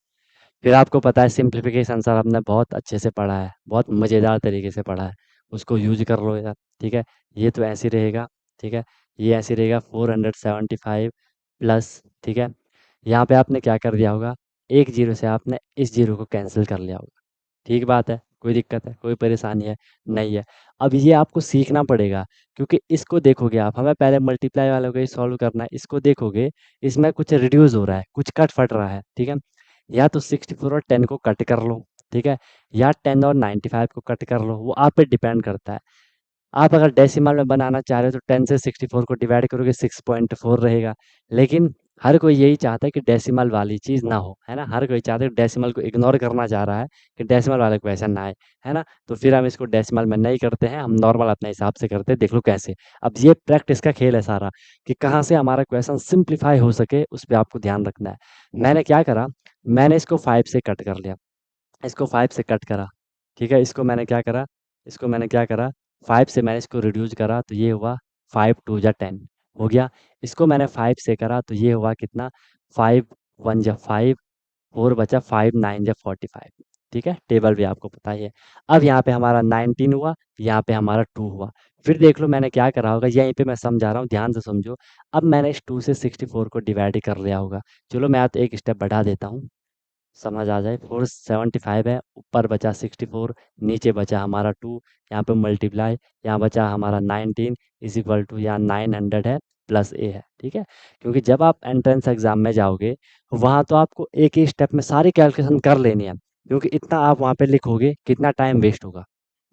फिर आपको पता है सिंप्लीफिकेशन सर हमने बहुत अच्छे से पढ़ा है, बहुत मज़ेदार तरीके से पढ़ा है, उसको यूज कर लो यार। ठीक है, ये तो ऐसे ही रहेगा। ठीक है, ये ऐसे ही रहेगा 475 प्लस। ठीक है, यहाँ पे आपने क्या कर दिया होगा, एक जीरो से आपने इस जीरो को कैंसिल कर लिया होगा। ठीक बात है, कोई दिक्कत है, कोई परेशानी है? नहीं है। अब ये आपको सीखना पड़ेगा, क्योंकि इसको देखोगे आप, हमें पहले मल्टीप्लाई वालों को ही सॉल्व करना है, इसको देखोगे इसमें कुछ रिड्यूस हो रहा है, कुछ कट फट रहा है। ठीक है, या तो 64 और 10 को कट कर लो। ठीक है, या 10 और 95 को कट कर लो, वो आप पे डिपेंड करता है। आप अगर डेसिमल में बनाना चाह रहे हो तो 10 से 64 को डिवाइड करोगे 6.4 रहेगा। लेकिन हर कोई यही चाहता है कि डेसिमल वाली चीज़ ना हो, है ना? हर कोई चाहता है कि डेसिमल को इग्नोर करना चाह रहा है कि डेसिमल वाला क्वेश्चन ना आए, है ना? तो फिर हम इसको डेसिमल में नहीं करते हैं, हम नॉर्मल अपने हिसाब से करते हैं, देख लो कैसे। अब ये प्रैक्टिस का खेल है सारा, कि कहाँ से हमारा क्वेश्चन सिंप्लीफाई हो सके, उस पे आपको ध्यान रखना है। मैंने क्या करा, मैंने इसको 5 से कट कर लिया। इसको 5 से कट करा। ठीक है, इसको मैंने क्या करा, 5 से मैंने इसको रिड्यूस करा तो ये हुआ 5 टू जा 10 हो गया। इसको मैंने 5 से करा तो ये हुआ कितना, 5 1 जा 5, 4 बचा, 5 9 जा 45। ठीक है, टेबल भी आपको पता ही है। अब यहाँ पे हमारा 19 हुआ, यहाँ पे हमारा 2 हुआ। फिर देख लो मैंने क्या करा होगा, यहीं पे मैं समझा रहा हूँ, ध्यान से समझो। अब मैंने इस 2 से 64 को डिवाइड कर लिया होगा। चलो मैं तो एक स्टेप बढ़ा देता हूँ, समझ आ जाए। 475 है, ऊपर बचा 64, नीचे बचा हमारा 2, यहाँ पे मल्टीप्लाई, यहाँ बचा हमारा 19 इज इक्वल टू, यहाँ 900 है प्लस ए है। ठीक है, क्योंकि जब आप एंट्रेंस एग्जाम में जाओगे, वहाँ तो आपको एक ही स्टेप में सारी कैलकुलेशन कर लेनी है, क्योंकि इतना आप वहाँ पे लिखोगे कितना टाइम वेस्ट होगा,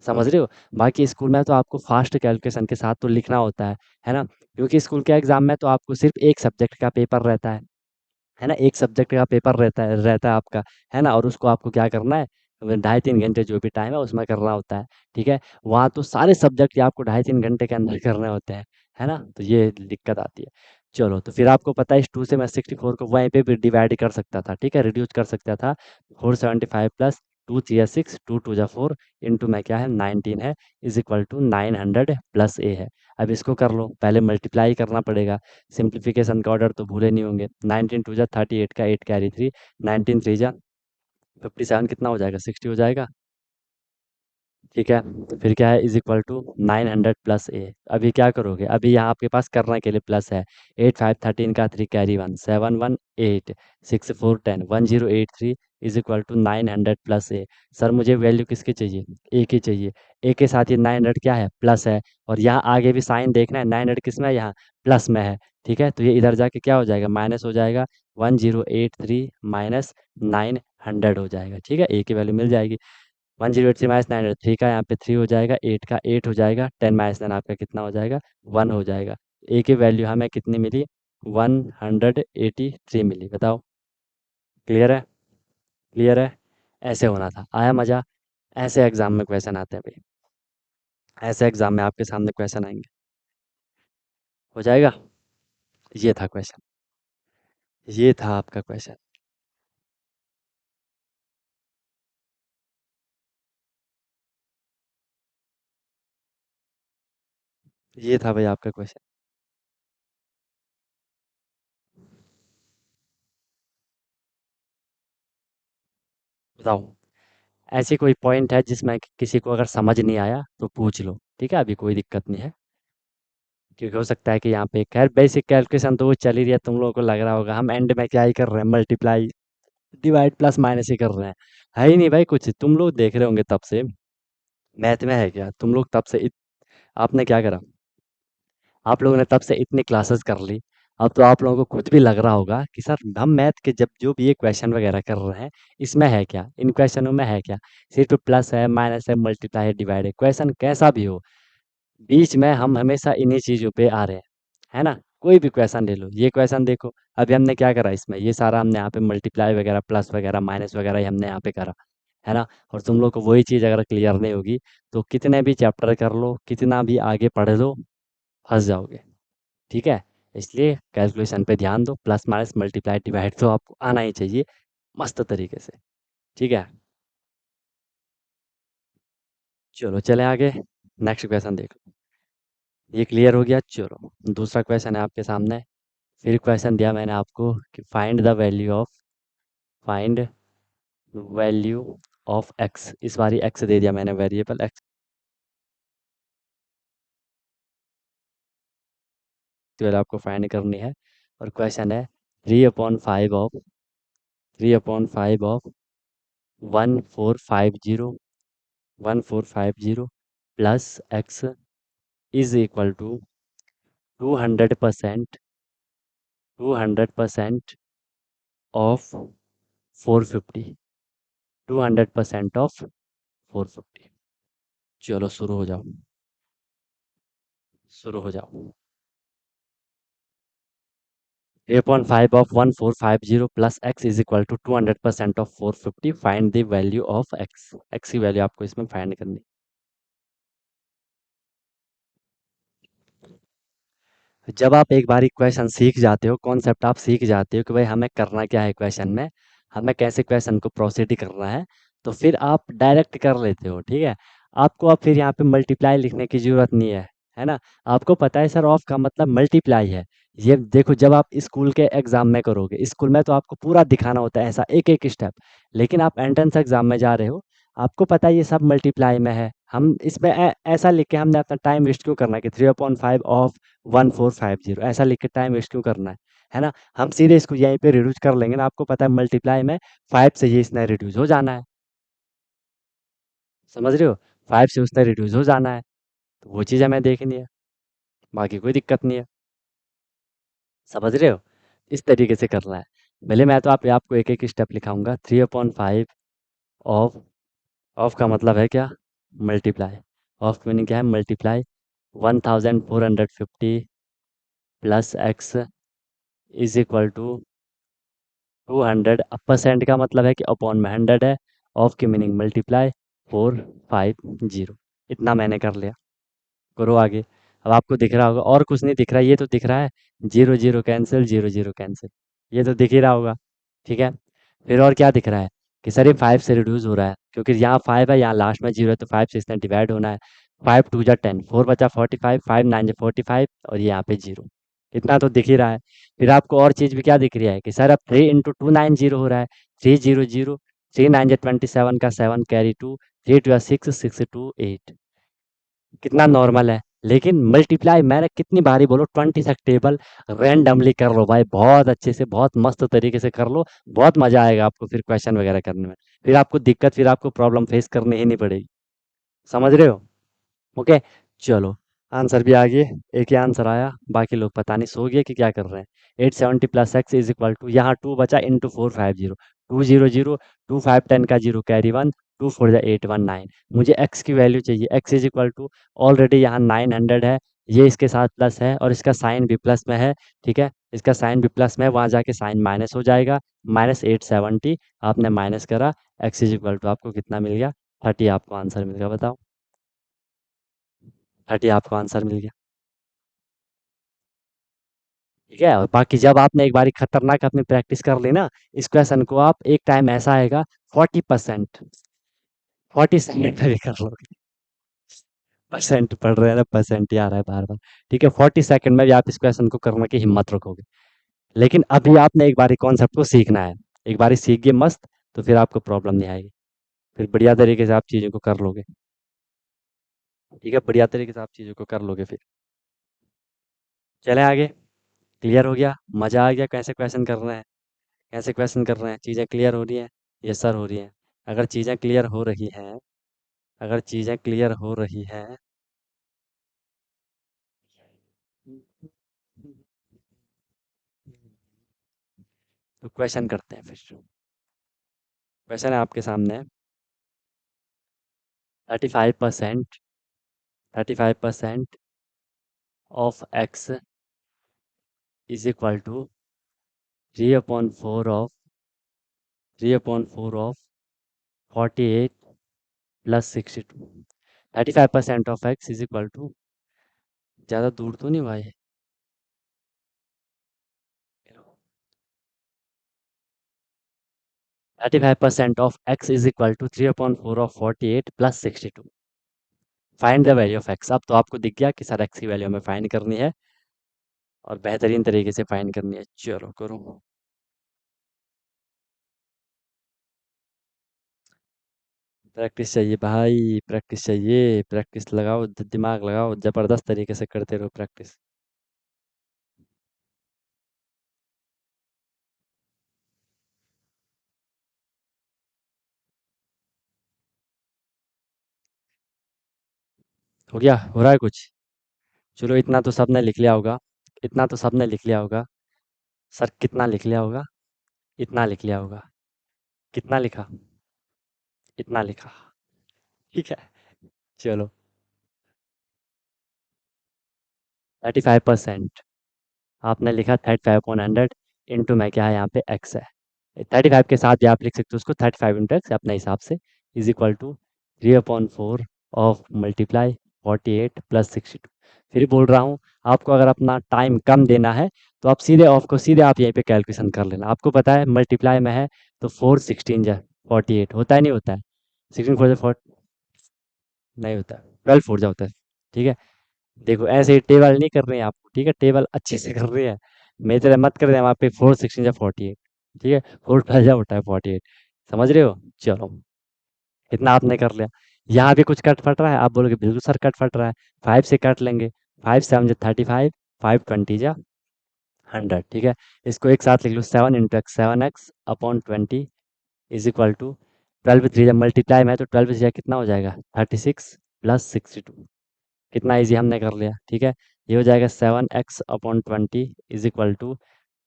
समझ रहे हो? बाकी स्कूल में तो आपको फास्ट कैलकुलेशन के साथ तो लिखना होता है ना? क्योंकि स्कूल के एग्जाम में तो आपको सिर्फ एक सब्जेक्ट का पेपर रहता है ना? एक सब्जेक्ट का पेपर रहता है आपका, है ना? और उसको आपको क्या करना है, ढाई 3 घंटे जो भी टाइम है उसमें करना होता है। ठीक है? वहाँ तो सारे सब्जेक्ट ही आपको ढाई 3 घंटे के अंदर करने होते हैं, है ना? तो ये दिक्कत आती है। चलो, तो फिर आपको पता है इस 2 से मैं 64 को वहीं पे भी डिवाइड कर सकता था, ठीक है? रिड्यूस कर सकता था। 475 प्लस 2 3 या 6, 2 2 जा 4 इंटू में क्या है 19 है, इज़ इक्वल टू 900 प्लस ए है। अब इसको कर लो, पहले मल्टीप्लाई करना पड़ेगा। सिंप्लीफिकेशन का ऑर्डर तो भूले नहीं होंगे। 19 टू जा 38 का 8 कैरी 3, 19 3 जा 57, कितना हो जाएगा, 60 हो जाएगा। ठीक है, तो फिर क्या है, इज इक्वल टू 900 प्लस ए। अभी क्या करोगे, अभी यहाँ आपके पास करने के लिए प्लस है। 8 5 13 का 3 carry 1, 7 1 8, 6 4 10, 1083 is equal to 900 plus A. Sir मुझे वैल्यू किसकी चाहिए, ए की चाहिए। ए के साथ ये 900 क्या है, प्लस है। और यहाँ आगे भी साइन देखना है, 900 किस में है, यहाँ प्लस में है। ठीक है, तो ये इधर जाके क्या हो जाएगा, माइनस हो जाएगा। 1083 माइनस 900 हो जाएगा। ठीक है, ए की वैल्यू मिल जाएगी। 1083 माइनस 903 का यहाँ पे 3 हो जाएगा, 8 का 8 हो जाएगा, 10 माइनस 9 आपका कितना हो जाएगा, 1 हो जाएगा। ए की वैल्यू हमें कितनी मिली, 183 मिली। बताओ, क्लियर है? क्लियर है? ऐसे होना था, आया मज़ा? ऐसे एग्जाम में क्वेश्चन आते हैं भाई, ऐसे एग्जाम में आपके सामने क्वेश्चन आएंगे। हो जाएगा? ये था क्वेश्चन, ये था आपका क्वेश्चन, ये था भाई आपका क्वेश्चन। बताओ, ऐसी कोई पॉइंट है जिसमें किसी को अगर समझ नहीं आया तो पूछ लो, ठीक है? अभी कोई दिक्कत नहीं है, क्योंकि हो सकता है कि यहाँ पे खैर बेसिक कैलकुलेशन तो वो चल ही रही है, तुम लोगों को लग रहा होगा हम एंड में क्या ही कर रहे हैं, मल्टीप्लाई डिवाइड प्लस माइनस ही कर रहे हैं। है ही नहीं भाई कुछ, तुम लोग देख रहे होंगे तब से, मैथ में है क्या तुम लोग तब से आपने क्या करा, आप लोगों ने तब से इतनी क्लासेस कर ली। अब तो आप लोगों को खुद भी लग रहा होगा कि सर हम मैथ के जब जो भी ये क्वेश्चन वगैरह कर रहे हैं, इसमें है क्या, इन क्वेश्चनों में है क्या, सिर्फ प्लस है माइनस है मल्टीप्लाई है डिवाइड है, क्वेश्चन कैसा भी हो, बीच में हम हमेशा इन्हीं चीज़ों पे आ रहे हैं, है ना? कोई भी क्वेश्चन ले लो, ये क्वेश्चन देखो, अभी हमने क्या करा इसमें, ये सारा हमने यहाँ पे मल्टीप्लाई वगैरह प्लस वगैरह माइनस वगैरह ही हमने यहाँ पे करा, है ना? और तुम लोग को वही चीज़ अगर क्लियर नहीं होगी तो कितने भी चैप्टर कर लो, कितना भी आगे पढ़ लो, फंस जाओगे। ठीक है, इसलिए कैलकुलेशन पे ध्यान दो, प्लस माइनस मल्टीप्लाई डिवाइड तो आपको आना ही चाहिए मस्त तरीके से। ठीक है, चलो चले आगे। नेक्स्ट क्वेश्चन देख लो। ये क्लियर हो गया, चलो दूसरा क्वेश्चन है आपके सामने। फिर क्वेश्चन दिया मैंने आपको कि फाइंड वैल्यू ऑफ एक्स। इस बारी एक्स दे दिया मैंने, वेरिएबल एक्स की वैल्यू आपको फाइंड करनी है। और क्वेश्चन है 3/5 of 1450 plus x is equal to 200% 200% of 450, 200% of 450। चलो शुरू हो जाओ, शुरू हो जाओ। 3/5 of 1450 plus x is equal to 200% of 450, find the value of x। x की वैल्यू आपको इसमें फाइंड करनी। जब आप एक बार क्वेश्चन सीख जाते हो, कॉन्सेप्ट आप सीख जाते हो कि भाई हमें करना क्या है क्वेश्चन में, हमें कैसे क्वेश्चन को प्रोसीड करना है, तो फिर आप डायरेक्ट कर लेते हो। ठीक है, आपको अब फिर यहाँ पे मल्टीप्लाई लिखने की ज़रूरत नहीं है ना। आपको पता है सर ऑफ का मतलब मल्टीप्लाई है। ये देखो, जब आप स्कूल के एग्जाम में करोगे, स्कूल में तो आपको पूरा दिखाना होता है ऐसा एक एक स्टेप, लेकिन आप एंट्रेंस एग्जाम में जा रहे हो, आपको पता है ये सब मल्टीप्लाई में है। हम इसमें ऐसा लिख के हमने अपना टाइम वेस्ट क्यों करना है कि 3/5 ऑफ 1450, ऐसा लिख के टाइम वेस्ट क्यों करना है ना। हम सीधे इसको यहीं पे रिड्यूस कर लेंगे ना, आपको पता है मल्टीप्लाई में 5 से ये इसने रिड्यूस हो जाना है। समझ रहे हो, 5 से उसने रिड्यूस हो जाना है, तो वो चीज़ हमें देखनी है, बाकी कोई दिक्कत नहीं है। समझ रहे हो, इस तरीके से करना है। भले मैं तो आपको एक एक स्टेप लिखाऊंगा। 3/5 ऑफ, ऑफ का मतलब है क्या, मल्टीप्लाई। ऑफ की मीनिंग क्या है, multiply. 1450 plus x is equal to 200। अब परसेंट का मतलब है कि अपॉन में 100 है। ऑफ की मीनिंग मल्टीप्लाई 450। इतना मैंने कर लिया, करो आगे। अब आपको दिख रहा होगा और कुछ नहीं दिख रहा, ये तो दिख रहा है, zero zero cancel, zero zero cancel, ये तो दिख ही रहा होगा। ठीक है, फिर और क्या दिख रहा है कि सर ये 5 से रिड्यूस हो रहा है, क्योंकि यहाँ 5 है, यहाँ लास्ट में जीरो है, तो 5 से इसने डिवाइड होना है। 5 टू जा 10, 4 बचा 45, 5 9 जा 45, और ये यहाँ पे जीरो। इतना तो दिख ही रहा है। फिर आपको और चीज़ भी क्या दिख रही है कि सर अब 3 × 290 हो रहा है, 300, 3 9 जा 27 का 7 कैरी 2, 3 2 6, 6 2 8। कितना नॉर्मल है। लेकिन मल्टीप्लाई मैंने कितनी बारी बोलो, 20 तक टेबल रैंडमली कर लो भाई, बहुत अच्छे से, बहुत मस्त तरीके से कर लो। बहुत मजा आएगा आपको फिर क्वेश्चन वगैरह करने में। फिर आपको दिक्कत, फिर आपको प्रॉब्लम फेस करनी ही नहीं पड़ेगी। समझ रहे हो, ओके। चलो, आंसर भी आ गए। एक ही आंसर आया, बाकी लोग पता नहीं सो गए कि क्या कर रहे हैं। 870 plus x is equal to, यहाँ 2 बचा, इंटू 450, 200, 2 5 10 का जीरो कैरी 1, 2 4 8 1 9। मुझे एक्स की वैल्यू चाहिए, x is equal to, already यहाँ 900 है, ये इसके साथ प्लस है और इसका साइन भी प्लस में है। ठीक है, इसका साइन भी प्लस में है, वहाँ जाके साइन माइनस हो जाएगा। -870 आपने माइनस करा, एक्स इज इक्वल टू आपको कितना मिल गया, 30 आपको आंसर मिल गया। बताओ, 30 आपको आंसर मिल गया। ठीक है, और बाकी जब आपने एक बारी खतरनाक अपनी प्रैक्टिस कर ली ना, इस क्वेश्चन को आप एक टाइम ऐसा आएगा, 40%, 40 सेकंड में भी कर लोगे। परसेंट पढ़ रहे हैं ना, परसेंट ही आ रहा है बार बार। ठीक है, 40 सेकंड में भी आप इस क्वेश्चन को करने की हिम्मत रखोगे। लेकिन अभी आपने एक बारी कॉन्सेप्ट को सीखना है, एक बारी सीख गए मस्त, तो फिर आपको प्रॉब्लम नहीं आएगी, फिर बढ़िया तरीके से आप चीज़ों को कर लोगे। ठीक है, बढ़िया तरीके से आप चीज़ों को कर लोगे फिर। चले आगे। क्लियर हो गया, मज़ा आ गया कैसे क्वेश्चन कर रहे हैं, कैसे क्वेश्चन कर रहे हैं, चीज़ें क्लियर हो रही हैं। ये सर हो रही हैं। अगर चीज़ें क्लियर हो रही हैं, अगर चीज़ें क्लियर हो रही हैं, तो क्वेश्चन करते हैं फिर। क्वेश्चन है आपके सामने, 35%, 35% of x is equal to 3/4 of 48 plus 62। 35% of x is equal to, ज़्यादा दूर तो नहीं भाई, 35% of x is equal to 3/4 of 48 plus 62। Find the value of x। अब तो आपको दिख गया कि सर x की वैल्यू हमें फाइंड करनी है और बेहतरीन तरीके से फाइंड करनी है। चलो करो। प्रैक्टिस चाहिए भाई, प्रैक्टिस चाहिए, प्रैक्टिस लगाओ, दिमाग लगाओ, ज़बरदस्त तरीके से करते रहो प्रैक्टिस। हो गया, हो रहा है कुछ? चलो इतना तो सबने लिख लिया होगा, इतना तो सबने लिख लिया होगा। सर कितना लिख लिया होगा? इतना लिख लिया होगा। कितना लिखा? इतना लिखा। ठीक है। चलो 35%। आपने लिखा 35/100 इंटू में क्या है यहाँ पे x है। 35 के साथ भी आप लिख सकते हो उसको 35 इंटू एक्स अपने हिसाब से is equal to 3/4 of multiply 48 plus 62। फिर बोल रहा हूँ, आपको अगर अपना टाइम कम देना है तो आप सीधे ऑफ को सीधे आप यहीं पे कैलकुलेशन कर लेना। आपको पता है मल्टीप्लाई में है तो 4 16 जा 48 होता है, नहीं होता है? 16 4 नहीं होता है, 12 4 जा होता है। ठीक है। देखो ऐसे ही टेबल नहीं कर रहे हैं आपको, ठीक है, टेबल अच्छे से कर रहे हैं। मेरी तरह मत कर रहे हैं वहाँ पे 4 16 या 48। ठीक है। 4 12 जा होता है 48। समझ रहे हो? चलो इतना आपने कर लिया। यहाँ भी कुछ कट फट रहा है, आप बोलोगे बिल्कुल सर कट फट रहा है। 5 से काट लेंगे। 5 7 जा 35, 5 20 जा 100। ठीक है। इसको एक साथ लिख लो, 7 × 7x/20 इज इक्वल टू 12 3 जब मल्टीप्लाई में है तो 12 कितना हो जाएगा 36 प्लस 62। कितना इजी हमने कर लिया। ठीक है। ये हो जाएगा 7x/20 इज इक्वल टू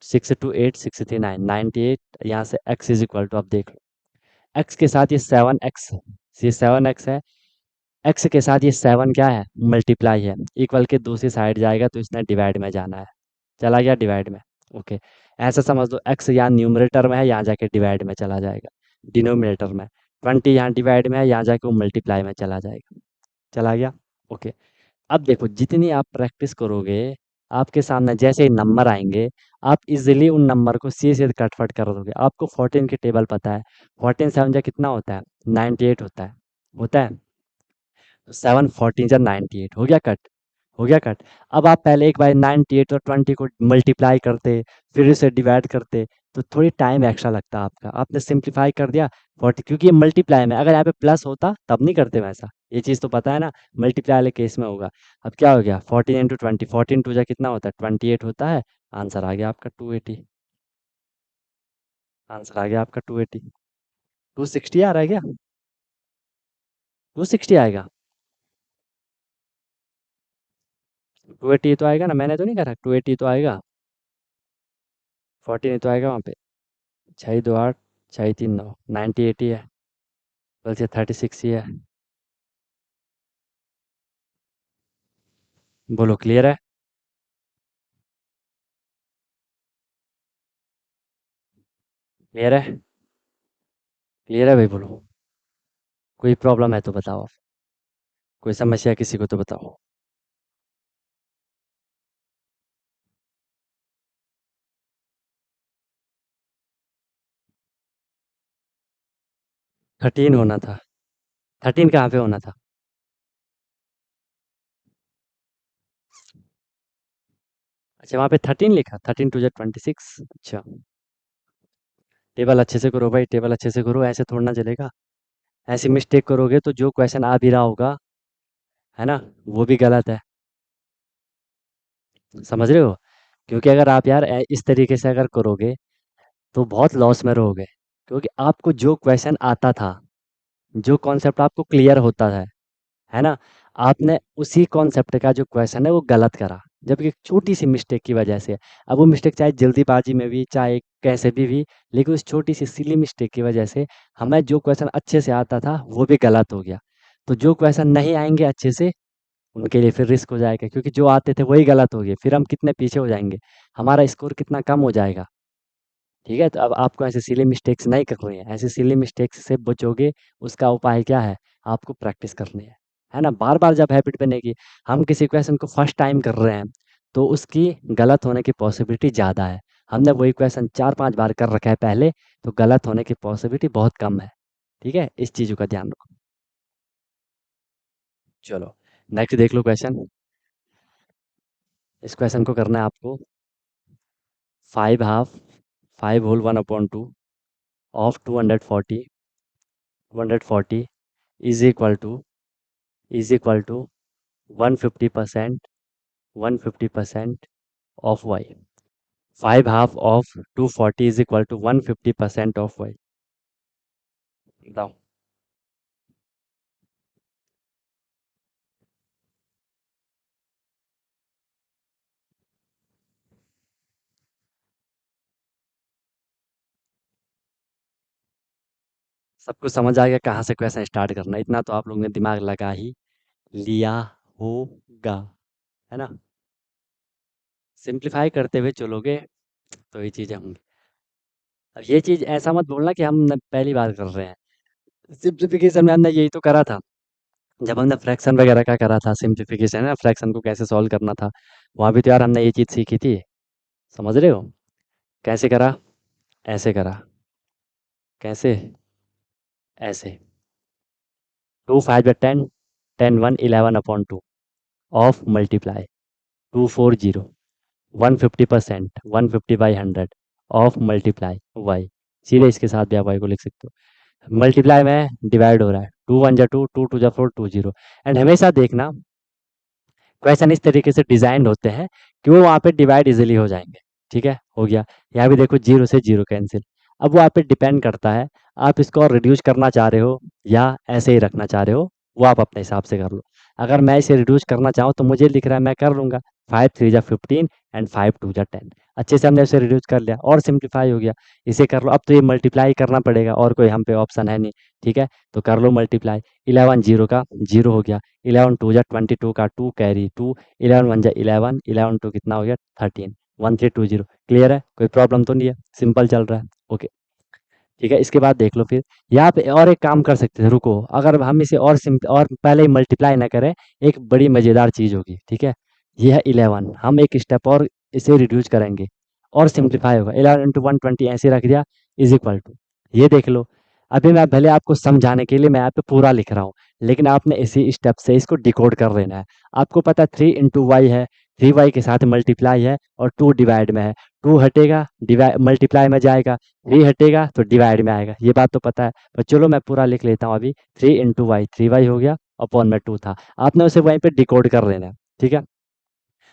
6 2 8 6 3 9 98। यहाँ से x इज इक्वल टू, अब देख लो x के साथ ये 7x है। x के साथ ये 7 क्या है, मल्टीप्लाई है। इक्वल के दूसरी साइड जाएगा तो इसने डिवाइड में जाना है। चला गया डिवाइड में। ओके। ऐसा समझ लो x यहाँ न्यूमरेटर में है, यहाँ जाके डिवाइड में चला जाएगा डिनोमिनेटर में। 20 यहाँ डिवाइड में है, यहाँ जाके वो मल्टीप्लाई में चला जाएगा। चला गया। ओके। अब देखो जितनी आप प्रैक्टिस करोगे, आपके सामने जैसे ही नंबर आएंगे, आप इजीली उन नंबर को सी से कटफट कर दोगे। आपको 14 की टेबल पता है। 14 7 जा कितना होता है, 98 होता है। होता है। 7 14 जा 98 हो गया कट। हो गया कट। अब आप पहले एक बार 98 और 20 को मल्टीप्लाई करते, फिर इसे डिवाइड करते, तो थोड़ी टाइम एक्स्ट्रा लगता आपका। आपने सिंप्लीफाई कर दिया 40, क्योंकि ये मल्टीप्लाई में, अगर यहाँ पे प्लस होता तब नहीं करते वैसा। ये चीज़ तो पता है ना, मल्टीप्लाई वाले केस में होगा। अब क्या हो गया 14 × 20, 14 2 जा कितना होता है 28 होता है। आंसर आ गया आपका 280। आंसर आ गया आपका 280। 260 आ रहा है क्या? 260 आएगा। 280 तो आएगा ना, मैंने तो नहीं कहा 280 तो आएगा। 14 तो आएगा वहाँ पे। 6 2 8 6 3 9 90 80 है। बल्कि 36 ही है। बोलो क्लियर है? क्लियर है? क्लियर है भाई बोलो। कोई प्रॉब्लम है तो बताओ आप। कोई समस्या है किसी को तो बताओ। 13 होना था। 13 कहाँ पे होना था? अच्छा वहाँ पे 13 लिखा, 13 2 जा 26। अच्छा। टेबल अच्छे से करो भाई, टेबल अच्छे से करो, ऐसे थोड़ा ना चलेगा। ऐसी मिस्टेक करोगे तो जो क्वेश्चन आ भी रहा होगा, है ना, वो भी गलत है। समझ रहे हो? क्योंकि अगर आप यार इस तरीके से अगर करोगे तो बहुत लॉस में रहोगे। क्योंकि आपको जो क्वेश्चन आता था, जो कॉन्सेप्ट आपको क्लियर होता है ना, आपने उसी कॉन्सेप्ट का जो क्वेश्चन है वो गलत करा, जबकि एक छोटी सी मिस्टेक की वजह से। अब वो मिस्टेक चाहे जल्दीबाजी में भी, चाहे कैसे भी, लेकिन उस छोटी सी सिली मिस्टेक की वजह से हमें जो क्वेश्चन अच्छे से आता था वो भी गलत हो गया। तो जो क्वेश्चन नहीं आएंगे अच्छे से, उनके लिए फिर रिस्क हो जाएगा, क्योंकि जो आते थे वही गलत हो गए, फिर हम कितने पीछे हो जाएंगे, हमारा स्कोर कितना कम हो जाएगा। ठीक है। तो अब आपको ऐसे सिली मिस्टेक्स नहीं करनी है। ऐसे सिली मिस्टेक्स से बचोगे, उसका उपाय क्या है, आपको प्रैक्टिस करनी है ना, बार बार जब हैबिट बनेगी। हम किसी क्वेश्चन को फर्स्ट टाइम कर रहे हैं तो उसकी गलत होने की पॉसिबिलिटी ज़्यादा है। हमने वही क्वेश्चन 4-5 बार कर रखा है पहले, तो गलत होने की पॉसिबिलिटी बहुत कम है। ठीक है? इस चीज़ों का ध्यान रखो। चलो, नेक्स्ट देख लो क्वेश्चन। इस क्वेश्चन को करना है आपको 5 half 5 whole 1/2 of 240 is equal to 150% of y. 5 half of 240 is equal to 150% of y. बताओ। सब कुछ समझ आ गया कहाँ से क्वेश्चन स्टार्ट करना है? इतना तो आप लोगों ने दिमाग लगा ही लिया होगा, है ना? सिंप्लीफाई करते हुए चलोगे तो ये चीज़ें होंगी। अब ये चीज़ ऐसा मत बोलना कि हम पहली बार कर रहे हैं। सिंप्लीफिकेशन में हमने यही तो करा था। जब हमने फ्रैक्शन वगैरह का करा था सिंप्लीफिकेशन, है ना, फ्रैक्शन को कैसे सॉल्व करना था, वहाँ भी तो यार हमने ये चीज़ सीखी थी। समझ रहे हो? कैसे करा? ऐसे करा। कैसे? ऐसे। 2 5 10 10 1 11/2 of multiply 240 150% 150/100 of multiply y. सीधे इसके साथ भी आप वाई को लिख सकते हो। मल्टीप्लाई में डिवाइड हो रहा है, 2 1 जा 2 2 2 जा 4 2 0। एंड हमेशा देखना क्वेश्चन इस तरीके से डिजाइन होते हैं कि वो वहाँ पे डिवाइड इजीली हो जाएंगे। ठीक है, हो गया। यहाँ भी देखो जीरो से जीरो कैंसिल। अब वो आप पे डिपेंड करता है, आप इसको और रिड्यूस करना चाह रहे हो या ऐसे ही रखना चाह रहे हो, वो आप अपने हिसाब से कर लो। अगर मैं इसे रिड्यूस करना चाहूँ तो मुझे लिख रहा है, मैं कर लूँगा। 5 3 जा 15 एंड 5 2 जा 10। अच्छे से हमने इसे रिड्यूस कर लिया और सिंप्लीफाई हो गया। इसे कर लो। अब तो ये मल्टीप्लाई करना पड़ेगा और कोई हम पे ऑप्शन है नहीं। ठीक है, तो कर लो मल्टीप्लाई। 11 जीरो का जीरो हो गया। 11 2 जा 22 का 2 कैरी 2। 11 1 जा 11 11 2 कितना हो गया 13। 1320। क्लियर है? कोई प्रॉब्लम तो नहीं है? सिंपल चल रहा है। ओके। ठीक है, इसके बाद देख लो फिर। यहाँ पे और एक काम कर सकते थे, रुको। अगर हम इसे और और पहले ही मल्टीप्लाई ना करें, एक बड़ी मज़ेदार चीज़ होगी। ठीक है, ये है 11। हम एक स्टेप और इसे रिड्यूस करेंगे और सिंप्लीफाई होगा। 11 इंटू 120 ऐसे रख दिया इज इक्वल टू, ये देख लो। अभी मैं भले आपको समझाने के लिए मैं यहाँ पे पूरा लिख रहा हूँ, लेकिन आपने इसी स्टेप से इसको डिकोड कर लेना है। आपको पता है 3 इंटू वाई है, 3 वाई के साथ मल्टीप्लाई है और 2 डिवाइड में है। 2 हटेगा, डिवाइड मल्टीप्लाई में जाएगा। 3 हटेगा तो डिवाइड में आएगा। ये बात तो पता है, पर चलो मैं पूरा लिख लेता हूँ अभी। 3 इंटू वाई, 3 वाई हो गया, अपॉन में 2 था। आपने उसे वहीं पे डिकोड कर लेना है। ठीक है,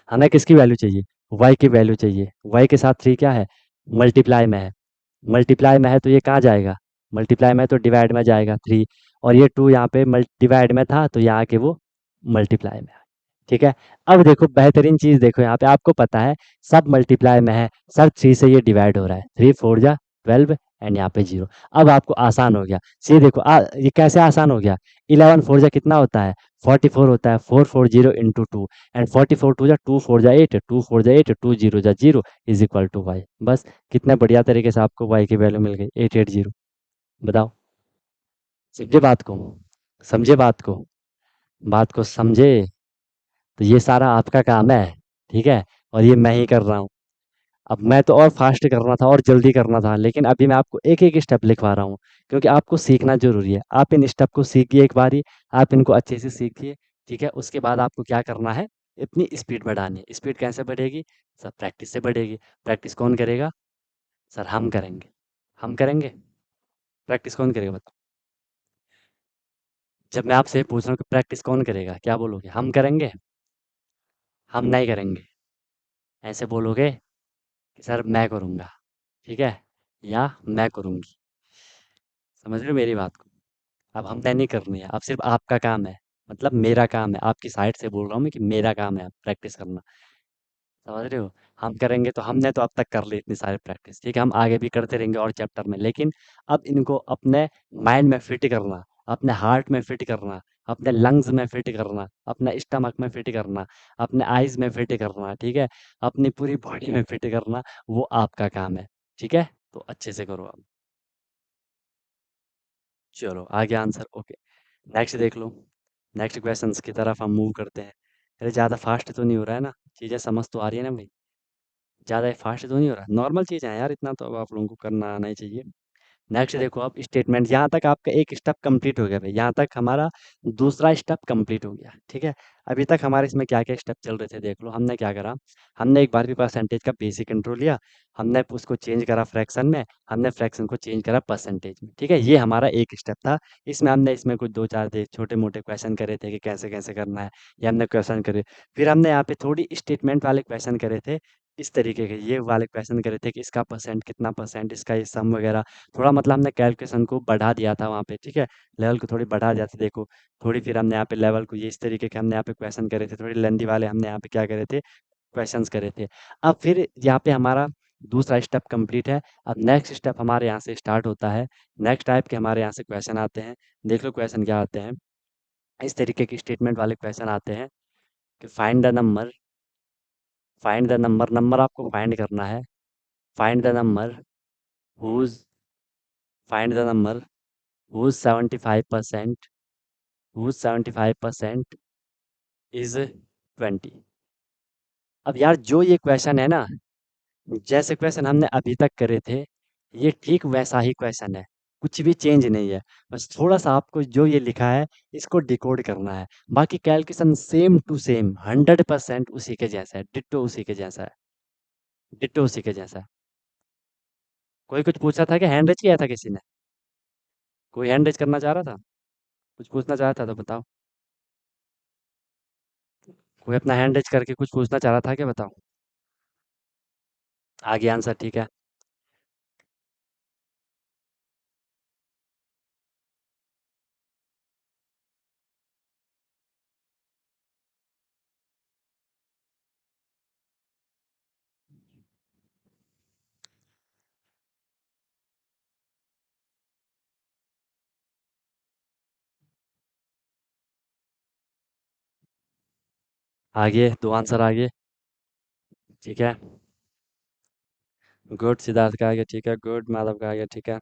हमें किसकी वैल्यू चाहिए? वाई की वैल्यू चाहिए। वाई के साथ 3 क्या है? मल्टीप्लाई में है। मल्टीप्लाई में है तो ये कहाँ जाएगा? मल्टीप्लाई में है तो डिवाइड में जाएगा 3। और ये 2 यहाँ पे डिवाइड में था तो यहाँ के वो मल्टीप्लाई में है। ठीक है, अब देखो बेहतरीन चीज़ देखो, यहाँ पे आपको पता है सब मल्टीप्लाई में है, सब 3 से ये डिवाइड हो रहा है। 3 4 जा 12 एंड यहाँ पे 0। अब आपको आसान हो गया। सी देखो ये कैसे आसान हो गया? 11 4 जा कितना होता है? 44 होता है। 440 इंटू 2 एंड 44 2 जा 2 4 जा 8 2 4 जा 8 2 0 जा 0 इज इक्वल टू वाई। बस कितने बढ़िया तरीके से आपको वाई की वैल्यू मिल गई 880। बताओ। समझे बात को? समझे बात को? बात को समझे? तो ये सारा आपका काम है। ठीक है, और ये मैं ही कर रहा हूँ। अब मैं तो और फास्ट करना था और जल्दी करना था, लेकिन अभी मैं आपको एक एक स्टेप लिखवा रहा हूँ, क्योंकि आपको सीखना जरूरी है। आप इन स्टेप को सीखिए एक बारी, आप इनको अच्छे से सीखिए। ठीक है, उसके बाद आपको क्या करना है? इतनी स्पीड बढ़ानी है। स्पीड कैसे बढ़ेगी? सर प्रैक्टिस से बढ़ेगी। प्रैक्टिस कौन करेगा? सर हम करेंगे। हम करेंगे। प्रैक्टिस कौन करेगा बताओ? जब मैं आपसे पूछ रहा हूँ कि प्रैक्टिस कौन करेगा, क्या बोलोगे? हम करेंगे? हम नहीं करेंगे। ऐसे बोलोगे कि सर मैं करूँगा। ठीक है, या मैं करूँगी। समझ रहे हो मेरी बात को? अब हमने नहीं करनी है, अब सिर्फ आपका काम है। मतलब मेरा काम है, आपकी साइड से बोल रहा हूँ मैं कि मेरा काम है प्रैक्टिस करना। समझ रहे हो? हम करेंगे तो हमने तो अब तक कर ली इतनी सारी प्रैक्टिस। ठीक है, हम आगे भी करते रहेंगे और चैप्टर में, लेकिन अब इनको अपने माइंड में फिट करना, अपने हार्ट में फिट करना, अपने लंग्स में फिट करना, अपने स्टमक में फिट करना, अपने आइज में फिट करना। ठीक है, अपनी पूरी बॉडी में फिट करना, वो आपका काम है। ठीक है, तो अच्छे से करो आप। चलो आगे आंसर। ओके, नेक्स्ट देख लो। नेक्स्ट क्वेश्चंस की तरफ हम मूव करते हैं। अरे ज़्यादा फास्ट तो नहीं हो रहा है ना? चीज़ें समझ तो आ रही है ना भाई? ज़्यादा फास्ट तो नहीं हो रहा, नॉर्मल चीज़ है यार, इतना तो अब आप लोगों को करना आना ही चाहिए। नेक्स्ट देखो अब स्टेटमेंट, यहाँ तक आपका एक स्टेप कंप्लीट हो गया भाई, यहाँ तक हमारा दूसरा स्टेप कंप्लीट हो गया, ठीक है। अभी तक हमारे इसमें क्या क्या स्टेप चल रहे थे देख लो, हमने क्या करा, हमने एक बार भी परसेंटेज का बेसिक इंट्रो लिया, हमने उसको चेंज करा फ्रैक्शन में, हमने फ्रैक्शन को चेंज करा परसेंटेज में, ठीक है। ये हमारा एक स्टेप था। इसमें हमने इसमें कुछ दो चार दे छोटे मोटे क्वेश्चन करे थे कि कैसे कैसे करना है, ये हमने क्वेश्चन करे। फिर हमने यहाँ पे थोड़ी स्टेटमेंट वाले क्वेश्चन करे थे, इस तरीके के ये वाले क्वेश्चन करे थे कि इसका परसेंट कितना परसेंट, इसका ये सम वगैरह, थोड़ा मतलब हमने कैलकुलेशन को बढ़ा दिया था वहाँ पे, ठीक है। लेवल को थोड़ी बढ़ा दिया था देखो, थोड़ी फिर हमने यहाँ पे लेवल को ये इस तरीके के हमने यहाँ पे क्वेश्चन करे थे, थोड़ी लेंदी वाले हमने यहाँ पे क्या करे थे, क्वेश्चंस करे थे। अब फिर यहाँ पे हमारा दूसरा स्टेप कंप्लीट है। अब नेक्स्ट स्टेप हमारे यहाँ से स्टार्ट होता है, नेक्स्ट टाइप के हमारे यहाँ से क्वेश्चन आते हैं। देख लो क्वेश्चन क्या आते हैं, इस तरीके की स्टेटमेंट वाले क्वेश्चन आते हैं कि find the number, find the number, number आपको फाइंड करना है, find the number whose, find the number whose 75%, whose 75% is 20। अब यार जो ये क्वेश्चन है ना, जैसे क्वेश्चन हमने अभी तक करे थे, ये ठीक वैसा ही क्वेश्चन है, कुछ भी चेंज नहीं है। बस थोड़ा सा आपको जो ये लिखा है इसको डिकोड करना है, बाकी कैलकुलेशन सेम टू सेम 100% उसी के जैसा है, डिट्टो उसी के जैसा है, डिट्टो उसी के जैसा है। कोई कुछ पूछा था कि हैंड रेज किया था किसी ने, कोई हैंड रेज करना चाह रहा था, कुछ पूछना चाह रहा था तो बताओ, कोई अपना हैंड रेज करके कुछ पूछना चाह रहा था कि बताओ। आगे आंसर, ठीक है। आगे दो आंसर आगे, ठीक है। गुड, सिद्धार्थ का आगे, ठीक है। गुड, माधव का आगे, ठीक है।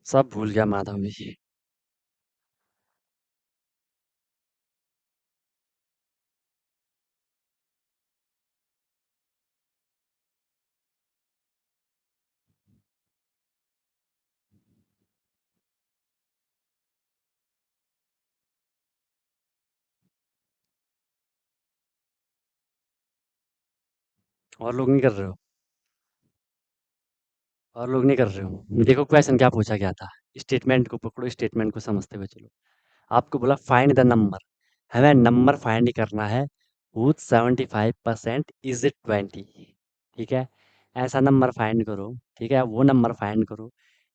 सब भूल गया माधव भी। और लोग नहीं कर रहे हो, और लोग नहीं कर रहे हो, देखो क्वेश्चन क्या पूछा गया था, स्टेटमेंट को पकड़ो, स्टेटमेंट को समझते हुए चलो। आपको बोला फाइंड द नंबर, हमें नंबर फाइंड करना है, हुज 75% इज इट 20, ठीक है। ऐसा नंबर फाइंड करो, ठीक है, वो नंबर फाइंड करो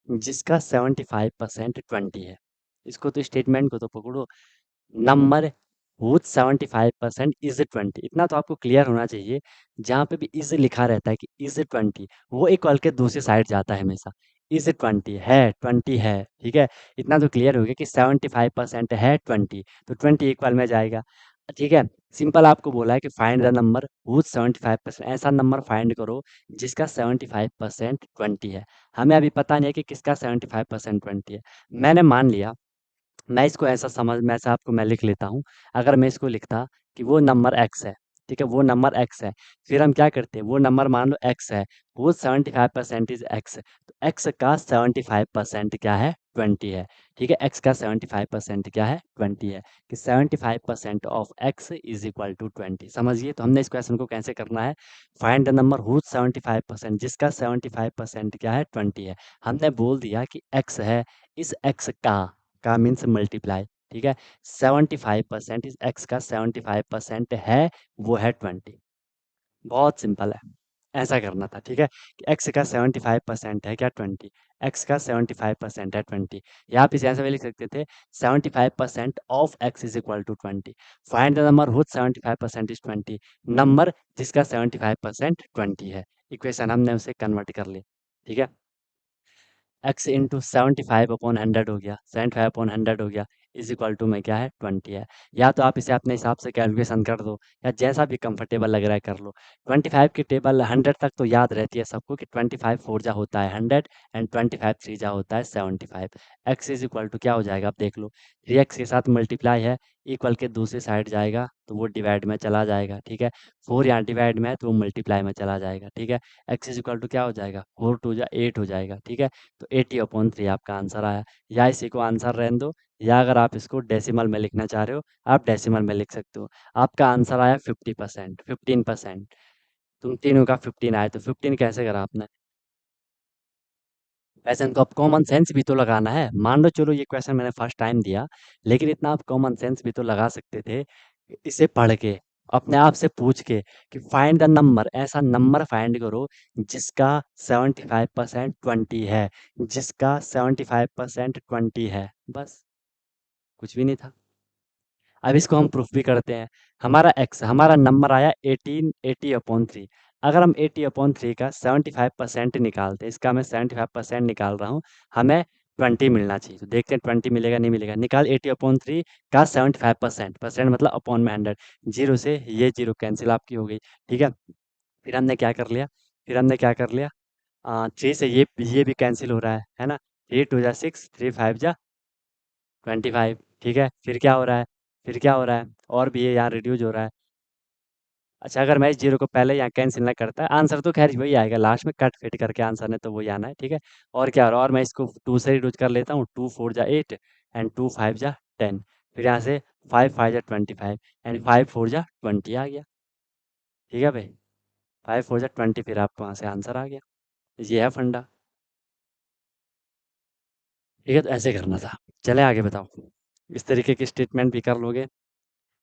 जिसका 75% 20 है। इसको तो स्टेटमेंट को तो पकड़ो, नंबर हुज 75% इज 20, इतना तो आपको क्लियर होना चाहिए। जहाँ पे भी इज लिखा रहता है कि इज 20, वो इक्वल के दूसरी साइड जाता है हमेशा, इज 20 है, 20 है, ठीक है। इतना तो क्लियर हो गया कि 75% है 20, तो 20 इक्वल में जाएगा, ठीक है। सिंपल आपको बोला है कि फाइंड द नंबर हुज 75%, ऐसा नंबर फाइंड करो जिसका 75% 20 है। हमें अभी पता नहीं है कि किसका 75% 20 है। मैंने मान लिया, मैं इसको ऐसा समझ, मैं ऐसा आपको मैं लिख लेता हूँ। अगर मैं इसको लिखता कि वो नंबर एक्स है, ठीक है, वो नंबर एक्स है, फिर हम क्या करते हैं, वो नंबर मान लो एक्स है, वो 75% इज एक्स है, तो एक्स का 75% क्या है, 20 है, ठीक है। एक्स का 75% क्या है, 20 है, कि 75% of x is equal to 20, समझिए। तो हमने इस क्वेश्चन को कैसे करना है, फाइंड द नंबर हुज 75%, जिसका 75% क्या है, 20 है। हमने बोल दिया कि एक्स है, इस एक्स का मीन्स मल्टीप्लाई, ठीक है। 75% इस एक्स का 75% है, वो है 20, बहुत सिंपल है। ऐसा करना था, ठीक है, कि एक्स का 75% है क्या, 20, एक्स का 75% है 20, यहाँ पे ऐसे भी लिख सकते थे 75% of x is equal to 20, find the number whose 75% is 20, number जिसका 75% 20 है। इक्वेशन हमने उसे कन्वर्ट कर ली, ठीक है। एक्स इंटू 75 अपॉन 100 हो गया, 75 अपॉन 100 हो गया, इज इक्वल टू में क्या है 20 है। या तो आप इसे अपने हिसाब से कैलकुलेशन कर दो, या जैसा भी कंफर्टेबल लग रहा है कर लो। 25 की टेबल 100 तक तो याद रहती है सबको कि 25 फोर जा होता है 100 एंड 25 थ्री जा होता है 75। एक्स इज इक्वल टू क्या हो जाएगा, आप देख लो। 3x के साथ मल्टीप्लाई है, इक्वल के दूसरी साइड जाएगा तो वो डिवाइड में चला जाएगा, ठीक है। 4 यहाँ डिवाइड में है तो वो मल्टीप्लाई में चला जाएगा, ठीक है। एक्स इज इक्वल टू क्या हो जाएगा, 4 टू जा 8 हो जाएगा, ठीक है। तो 80/3 आपका आंसर आया। या इसी को आंसर रहने दो, या अगर आप इसको डेसिमल में लिखना चाह रहे हो आप डेसिमल में लिख सकते हो। आपका आंसर आया 50%, 15%। तुम तीनों का 15 आया, तो 15 कैसे करा आपने? वैसे इनको अब कॉमन सेंस भी तो लगाना है। मान लो चलो ये क्वेश्चन मैंने फर्स्ट टाइम दिया, लेकिन इतना आप कॉमन सेंस भी तो लगा सकते थे। इसे पढ़ के, अपने आप से पूछ के कि फाइंड द नंबर, ऐसा नंबर फाइंड करो जिसका 75% 20 है, जिसका 75% 20 है, बस। कुछ भी नहीं था। अब इसको हम प्रूफ भी करते हैं। हमारा नंबर आया 80/3। अगर हम 80/3 का 75% निकालते हैं, इसका मैं 75% निकाल रहा हूँ, हमें 20 मिलना चाहिए। तो देखते हैं 20 मिलेगा नहीं मिलेगा। निकाल 80/3 का 75%, परसेंट मतलब अपॉन में 100। जीरो से ये जीरो कैंसिल आपकी हो गई, ठीक है। फिर हमने क्या कर लिया, थ्री से ये भी कैंसिल हो रहा है ना। 3 2 जा 6, 3 5 जा 25, ठीक है। फिर क्या हो रहा है, और भी ये यहाँ रिड्यूज हो रहा है। अच्छा, अगर मैं इस जीरो को पहले यहाँ कैंसिल ना करता, आंसर तो खैर वही आएगा लास्ट में, कट फिट करके आंसर ने तो वही आना है, ठीक है। और क्या हो रहा है, और मैं इसको 2 से रिड्यूज कर लेता हूँ। 2 4 जा 8 एंड 2 5 जा 10। फिर यहाँ से 5 5 जा 25 एंड 5 4 जा 20 आ गया, ठीक है भाई। 5 4 जा 20, फिर आपको वहाँ से आंसर आ गया। ये है फंडा, ठीक है। तो ऐसे करना था। चले आगे बताओ। इस तरीके की स्टेटमेंट भी कर लोगे,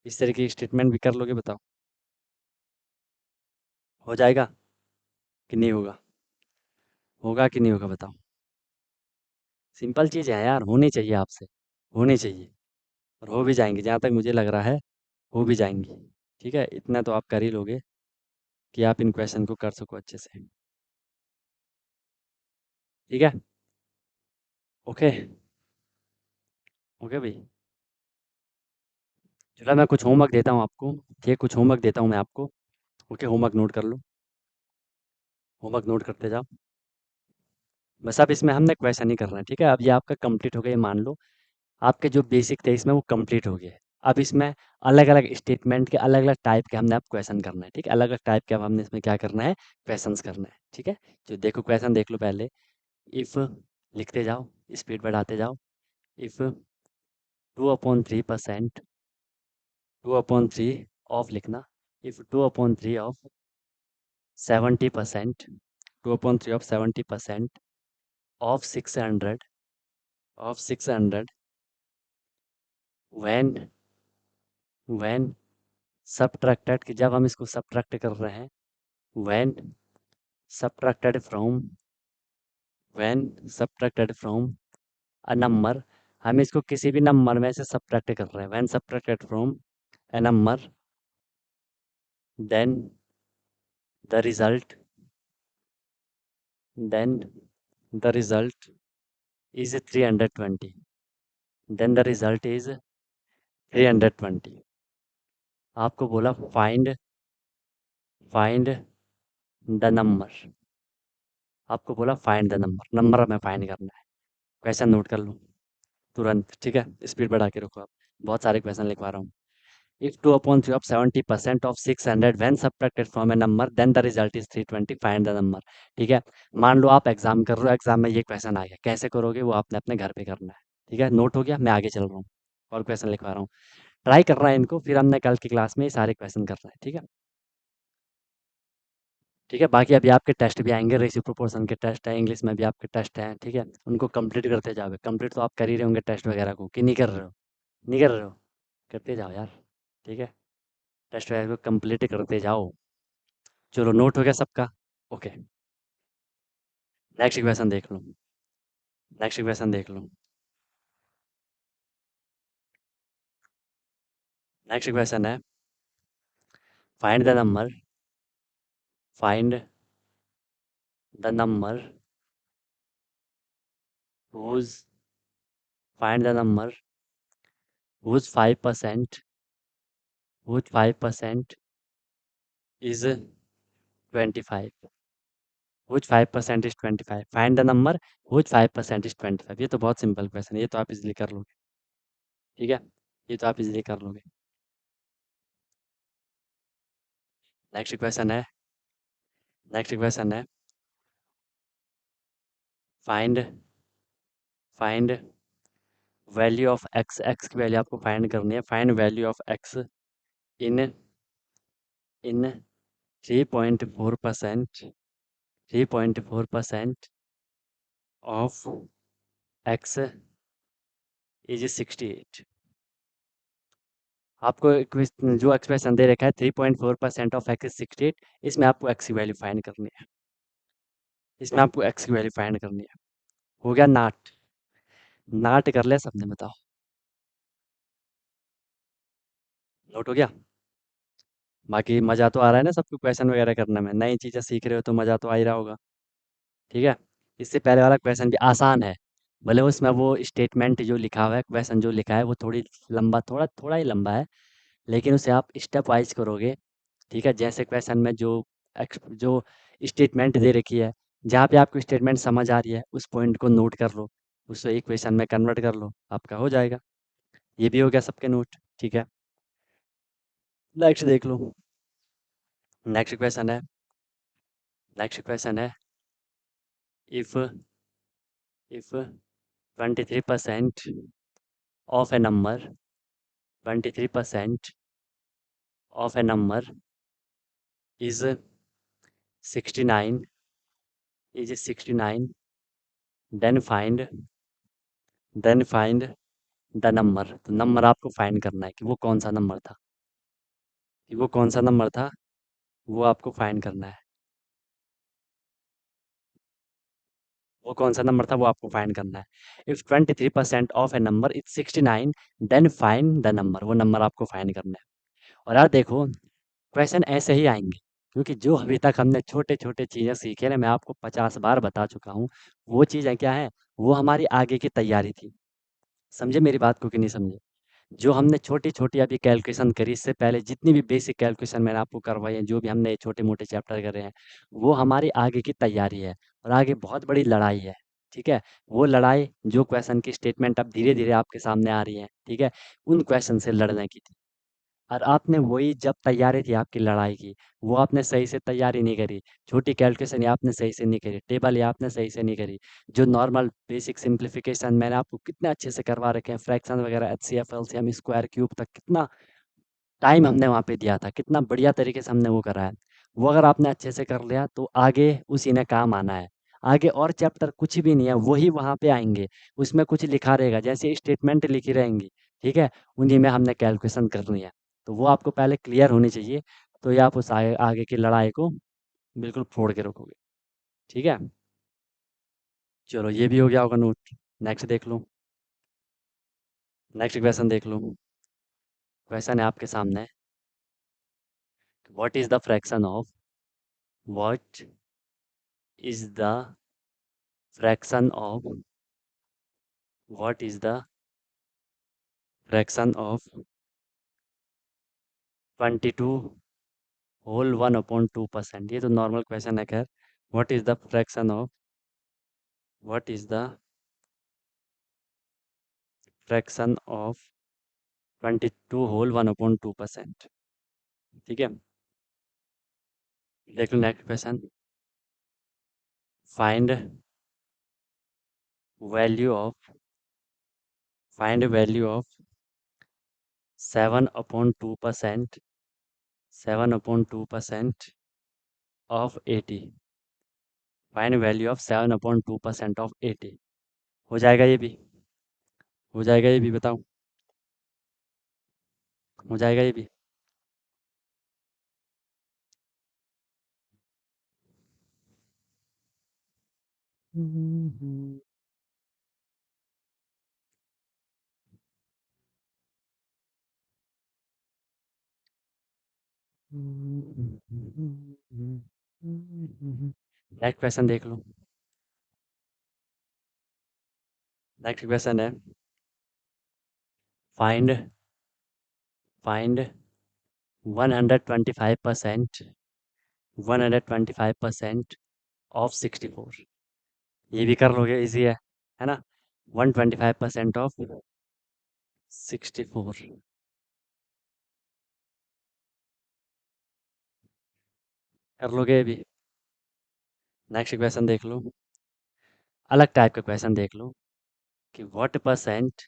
इस तरीके की स्टेटमेंट भी कर लोगे, बताओ हो जाएगा कि नहीं होगा? होगा कि नहीं होगा बताओ। सिंपल चीज़ है यार, होनी चाहिए आपसे, होनी चाहिए। और हो भी जाएंगी, जहाँ तक मुझे लग रहा है हो भी जाएंगी, ठीक है। इतना तो आप कर ही लोगे कि आप इन क्वेश्चन को कर सको अच्छे से, ठीक है। ओके, ओके भाई। चलो मैं कुछ होमवर्क देता हूँ आपको, ठीक है, कुछ होमवर्क देता हूँ मैं आपको। ओके, होमवर्क नोट कर लो, होमवर्क नोट करते जाओ। बस अब इसमें हमने क्वेश्चन ही करना है, ठीक है। अब ये आपका कंप्लीट हो गया, ये मान लो आपके जो बेसिक थे इसमें वो कंप्लीट हो गए। अब इसमें अलग अलग स्टेटमेंट के अलग अलग टाइप के हमने अब क्वेश्चन करना है, ठीक है। अलग अलग टाइप के अब हमने इसमें क्या करना है, क्वेश्चंस करना है, ठीक है। जो देखो क्वेश्चन देख लो पहले। इफ़, लिखते जाओ, स्पीड बढ़ाते जाओ। इफ़ 2/3%, 2/3 ऑफ लिखना। If 2/3 of 70%, 2/3 of 70% of 600 when when subtracted, कि जब हम इसको सब्ट्रैक्ट कर रहे हैं, when subtracted from when subtracted from a number, हम इसको किसी भी नंबर में से सब्ट्रैक्ट कर रहे हैं। when subtracted from a number, then the result then the result is 320, then the result is 320। आपको बोला फाइंड द नंबर, आपको बोला फाइंड द नंबर, नंबर हमें फाइंड करना है। क्वेश्चन नोट कर लो तुरंत, ठीक है। स्पीड बढ़ा के रखो आप, बहुत सारे क्वेश्चन लिखवा रहा हूँ। If 2/3 of 70% of 600 when subtracted from a number then the result is 320, find the number, ठीक है। मान लो आप एग्जाम कर रहे हो, एग्जाम में ये क्वेश्चन आ गया, कैसे करोगे वो आपने अपने घर पे करना है, ठीक है। नोट हो गया, मैं आगे चल रहा हूँ और क्वेश्चन लिखवा रहा हूँ। ट्राई करना है इनको, फिर हमने कल की क्लास में ये सारे क्वेश्चन करना है, ठीक है। ठीक है, बाकी अभी आपके टेस्ट भी आएंगे, रेशियो प्रोपोर्शन के टेस्ट है, इंग्लिश में भी आपके टेस्ट हैं, ठीक है। उनको कंप्लीट करते जाओगे। कंप्लीट तो आप कर ही रहे होंगे टेस्ट वगैरह को, कि नहीं कर रहे हो? नहीं कर रहे हो? करते जाओ यार, ठीक है। टेस्ट वगैरह को कंप्लीट करते जाओ। चलो, नोट हो गया सबका? ओके, नेक्स्ट क्वेश्चन देख लो, नेक्स्ट क्वेश्चन देख लो। नेक्स्ट क्वेश्चन है, find the number, find the number whose find the number whose 5% whose 5% is 25, whose 5% is 25, find the number whose 5% is 25। ये तो बहुत सिंपल क्वेश्चन है, ये तो आप इजीली कर लोगे। ठीक है, ये तो आप इजीली कर लोगे। नेक्स्ट क्वेश्चन है, नेक्स्ट क्वेश्चन है, find find value of x, x की वैल्यू आपको फाइंड करनी है। Find value of x in in 3.4%, 3.4% of x is 68। आपको जो एक्सप्रेशन दे रखा है 3.4% ऑफ एक्स इज 68, इसमें आपको एक्स की वैल्यू फाइंड करनी है। इसमें आपको एक्स की वैल्यू फाइंड करनी है। हो गया नाट, नाट कर ले सबने, बताओ नोट हो गया। बाकी मज़ा तो आ रहा है ना सबको क्वेश्चन वगैरह करने में, नई चीज़ें सीख रहे हो तो मज़ा तो आ ही रहा होगा। ठीक है, इससे पहले वाला क्वेश्चन भी आसान है, भले उसमें वो स्टेटमेंट जो लिखा हुआ है, क्वेश्चन जो लिखा है वो थोड़ी लंबा, थोड़ा थोड़ा ही लंबा है, लेकिन उसे आप स्टेप वाइज करोगे। ठीक है, जैसे क्वेश्चन में जो स्टेटमेंट दे रखी है, जहाँ पे आपको स्टेटमेंट समझ आ रही है उस पॉइंट को नोट कर लो, उसे एक क्वेश्चन में कन्वर्ट कर लो, आपका हो जाएगा। ये भी हो गया सबके नोट। ठीक है, नेक्स्ट देख लो। नेक्स्ट क्वेश्चन है, नेक्स्ट क्वेश्चन है, if if 23% of a number, 23% of a number is 69, is 69, then find the number. तो नंबर आपको फाइंड करना है कि वो कौन सा नंबर था, कि वो कौन सा नंबर था, वो आपको फाइंड करना है। वो कौन सा नंबर था वो आपको फाइंड करना है। If 23% of a number is 69, then find the number, वो नंबर आपको फाइंड करना है। और यार देखो, क्वेश्चन ऐसे ही आएंगे, क्योंकि जो अभी तक हमने छोटे छोटे चीज़ें सीखे ना, मैं आपको 50 बार बता चुका हूँ, वो चीज़ें क्या है, वो हमारी आगे की तैयारी थी। समझे मेरी बात को कि नहीं समझे? जो हमने छोटी-छोटी अभी कैलकुलेशन करी, इससे पहले जितनी भी बेसिक कैलकुलेशन मैंने आपको करवाई है, जो भी हमने छोटे-मोटे चैप्टर करे हैं, वो हमारी आगे की तैयारी है और आगे बहुत बड़ी लड़ाई है। ठीक है? वो लड़ाई जो क्वेश्चन की स्टेटमेंट अब धीरे-धीरे आपके सामने आ रही है, ठीक है? उन क्वेश्चन से लड़ने की थी। और आपने वही जब तैयारी थी आपकी लड़ाई की, वो आपने सही से तैयारी नहीं करी। छोटी कैलकुलेशन ये आपने सही से नहीं करी, टेबल ये आपने सही से नहीं करी। जो नॉर्मल बेसिक सिम्प्लिफिकेशन मैंने आपको कितने अच्छे से करवा रखे हैं, फ्रैक्शन वगैरह, एचसीएफ, एलसीएम, स्क्वायर, क्यूब तक कितना टाइम हमने वहाँ पे दिया था, कितना बढ़िया तरीके से हमने वो करा है। वो अगर आपने अच्छे से कर लिया तो आगे उसी ने काम आना है। आगे और चैप्टर कुछ भी नहीं है, वही वहाँ पे आएँगे। उसमें कुछ लिखा रहेगा, जैसे स्टेटमेंट लिखी रहेंगी, ठीक है? उन्हीं में हमने कैलकुलेशन करनी है। तो वो आपको पहले क्लियर होनी चाहिए, तो ये आप उस आगे आगे की लड़ाई को बिल्कुल फोड़ के रखोगे। ठीक है? चलो ये भी हो गया होगा नोट। नेक्स्ट देख लो, नेक्स्ट क्वेश्चन देख लो। क्वेश्चन है आपके सामने, what is the fraction of, what is the fraction of, what is the fraction of 22 whole 1/2%। ये तो नॉर्मल क्वेश्चन है खैर। What is the fraction of, what is the fraction of 22 whole 1/2%। ठीक है, देख लो next question. Find value of, find value of 7/2%, 7/2% of 80। Find value of 7/2% of 80। हो जाएगा ये भी, हो जाएगा ये भी, बताओ हो जाएगा ये भी। नेक्स्ट क्वेश्चन देख लो। नेक्स्ट क्वेश्चन है, फाइंड फाइंड 125% 125% ऑफ 64। ये भी कर लोगे, इजी है ना। 125% ऑफ 64 कर लोगे ये भी। नेक्स्ट क्वेश्चन देख लो, अलग टाइप का क्वेश्चन देख लो कि what percent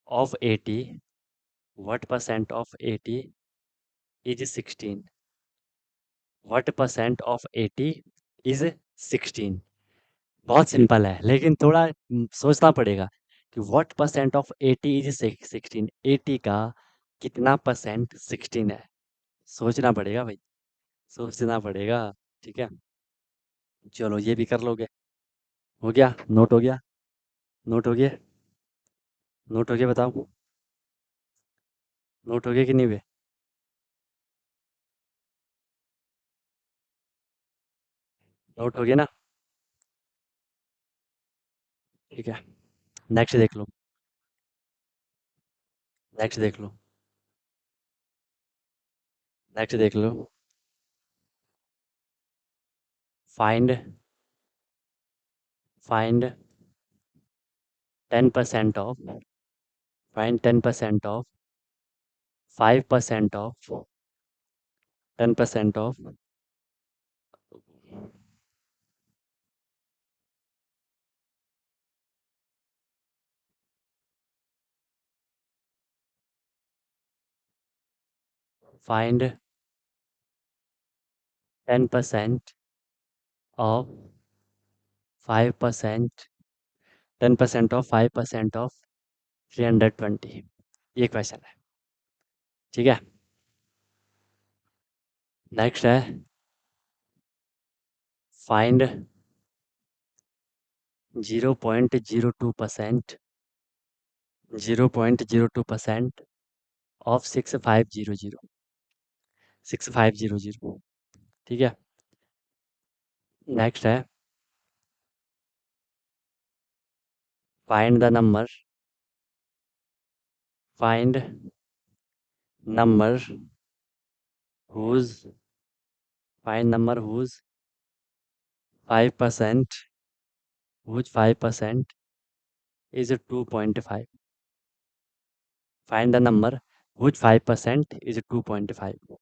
of 80 what percent of 80 is 16। What percent of 80 is 16। बहुत सिंपल है, लेकिन थोड़ा सोचना पड़ेगा कि व्हाट परसेंट ऑफ 80 इज 16। 80 का कितना परसेंट 16 है, सोचना पड़ेगा भाई, सोचना पड़ेगा। ठीक है, चलो ये भी कर लोगे। हो गया, नोट हो गया, नोट हो गया, नोट हो गया, बताओ, नोट हो गया कि नहीं हुए? नोट हो गया ना? ठीक है, नेक्स्ट देख लो, नेक्स्ट देख लो, नेक्स्ट देख लो। Find find 10% of find 10% of 5% of 10% of 10% of 5% 10% of 5% of 320। ये क्वेश्चन है। ठीक है, नेक्स्ट है फाइंड 0.02% 0.02% ऑफ 6500 ठीक है, नेक्स्ट है find the number find number whose find number whose 5% whose 5% is 2.5। Find the number whose 5% is 2.5।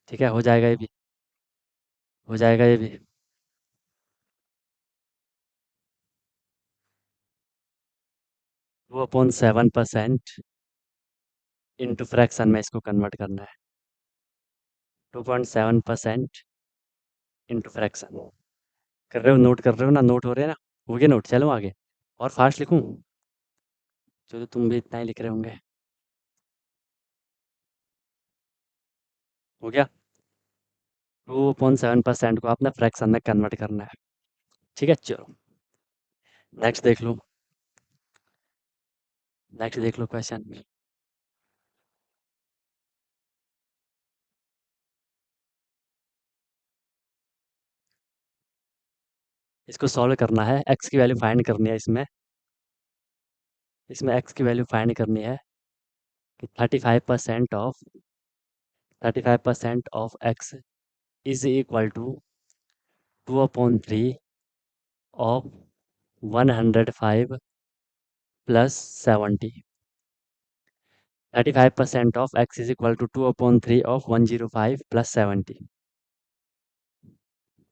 ठीक है, हो जाएगा ये भी, हो जाएगा ये भी। 2/7% इंटू फ्रैक्शन में इसको कन्वर्ट करना है। 2.7% इंटू फ्रैक्शन। कर रहे हो, नोट कर रहे हो ना? नोट हो रहे हैं ना? हो गया नोट, चलो आगे। और फास्ट लिखूं? चलो, तुम भी इतना ही लिख रहे होंगे। हो गया। 2.7% को आपने फ्रैक्शन में कन्वर्ट करना है। ठीक है, चलो नेक्स्ट देख लो, नेक्स्ट देख लो क्वेश्चन। इसको सॉल्व करना है, एक्स की वैल्यू फाइंड करनी है इसमें। इसमें एक्स की वैल्यू फाइंड करनी है कि 35% of x is equal to 2/3 of 105 plus 70। 35% of x is equal to 2/3 of 105 plus 70।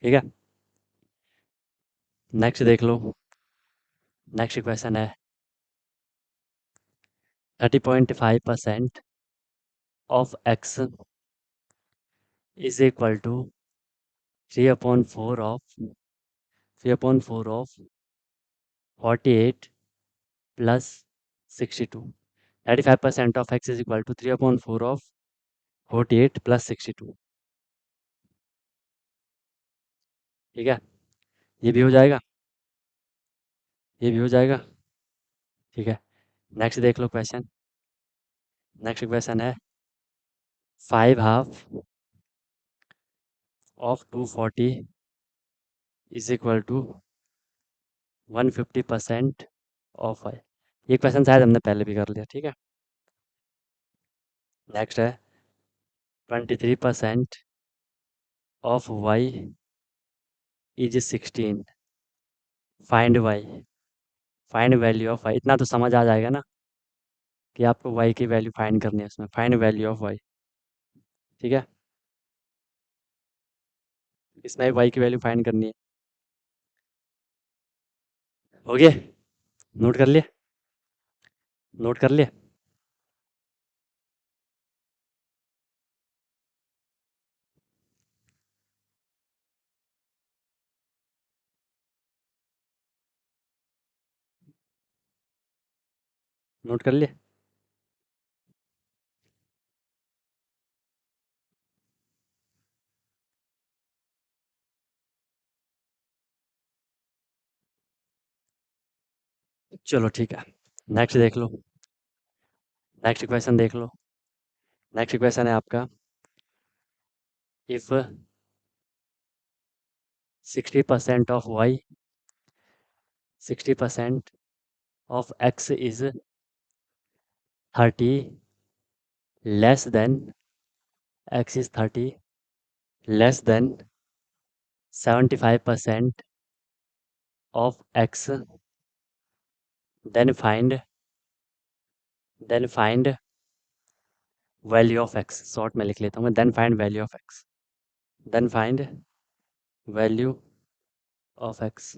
ठीक है, नेक्स्ट देख लो। नेक्स्ट क्वेश्चन है 30.5% of x is equal to 3/4 of 48 plus 62। 35% of x is equal to 3/4 of 48 plus 62। ठीक है, ये भी हो जाएगा, ये भी हो जाएगा। ठीक है, नेक्स्ट देख लो क्वेश्चन। नेक्स्ट क्वेश्चन है 5 half of 240 is equal to 150% of y. ये क्वेश्चन शायद हमने पहले भी कर लिया, ठीक है। नेक्स्ट है 23% of y is 16, find y, find value of y. इतना तो समझ आ जाएगा ना कि आपको वाई की वैल्यू फाइंड करनी है उसमें, फाइंड वैल्यू ऑफ वाई, ठीक है। इसमें वाई की वैल्यू फाइंड करनी है। हो गया, नोट कर लिए, नोट कर लिए। नोट कर लिए। चलो ठीक है, नेक्स्ट देख लो, नेक्स्ट क्वेश्चन देख लो। नेक्स्ट क्वेश्चन है आपका, if 60% of y, 60% of x is 30 less than, x is 30 less than 75% of x, then find value of x. Short में लिख लेता हूँ मैं, then find value of x, then find value of x.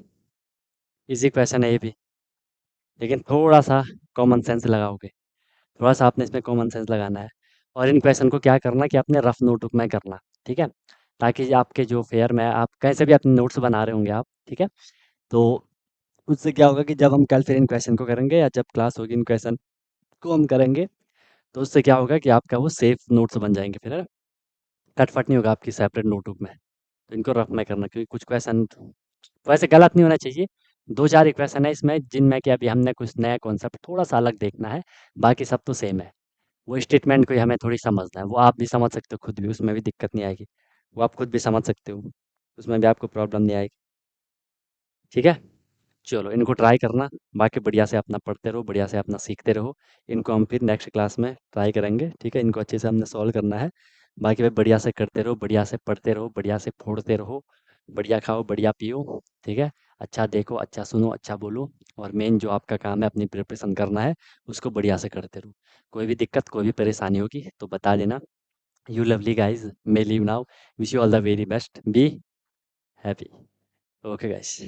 Easy question है ये भी, लेकिन थोड़ा सा कॉमन सेंस लगाओगे, थोड़ा सा आपने इसमें कॉमन सेंस लगाना है। और इन क्वेश्चन को क्या करना कि अपने रफ नोटबुक में करना, ठीक है, ताकि आपके जो फेयर में आप कैसे भी अपने नोट्स बना रहे होंगे आप, ठीक है, तो उससे क्या होगा कि जब हम कल फिर इन क्वेश्चन को करेंगे या जब क्लास होगी इन क्वेश्चन को हम करेंगे, तो उससे क्या होगा कि आपका वो सेफ नोट्स बन जाएंगे फिर, है ना, कटफट नहीं होगा आपकी सेपरेट नोटबुक में। तो इनको रफ में करना, क्योंकि कुछ क्वेश्चन वैसे गलत नहीं होना चाहिए। दो चार इक्वेशन है इसमें जिनमें कि अभी हमने कुछ नया कॉन्सेप्ट थोड़ा सा अलग देखना है, बाकी सब तो सेम है। वो स्टेटमेंट को ही हमें थोड़ी समझना है, वो आप भी समझ सकते हो खुद भी, उसमें भी दिक्कत नहीं आएगी, वो आप खुद भी समझ सकते हो, उसमें भी आपको प्रॉब्लम नहीं आएगी, ठीक है। चलो इनको ट्राई करना, बाकी बढ़िया से अपना पढ़ते रहो, बढ़िया से अपना सीखते रहो। इनको हम फिर नेक्स्ट क्लास में ट्राई करेंगे, ठीक है, इनको अच्छे से हमने सॉल्व करना है। बाकी भाई बढ़िया से करते रहो, बढ़िया से पढ़ते रहो, बढ़िया से फोड़ते रहो, बढ़िया खाओ बढ़िया पियो, ठीक है। अच्छा देखो, अच्छा सुनो, अच्छा बोलो, और मेन जो आपका काम है अपनी प्रिपरेशन करना है, उसको बढ़िया से करते रहो। कोई भी दिक्कत कोई भी परेशानी होगी तो बता देना। You lovely guys may leave now, wish you all the very best, be happy. Okay guys.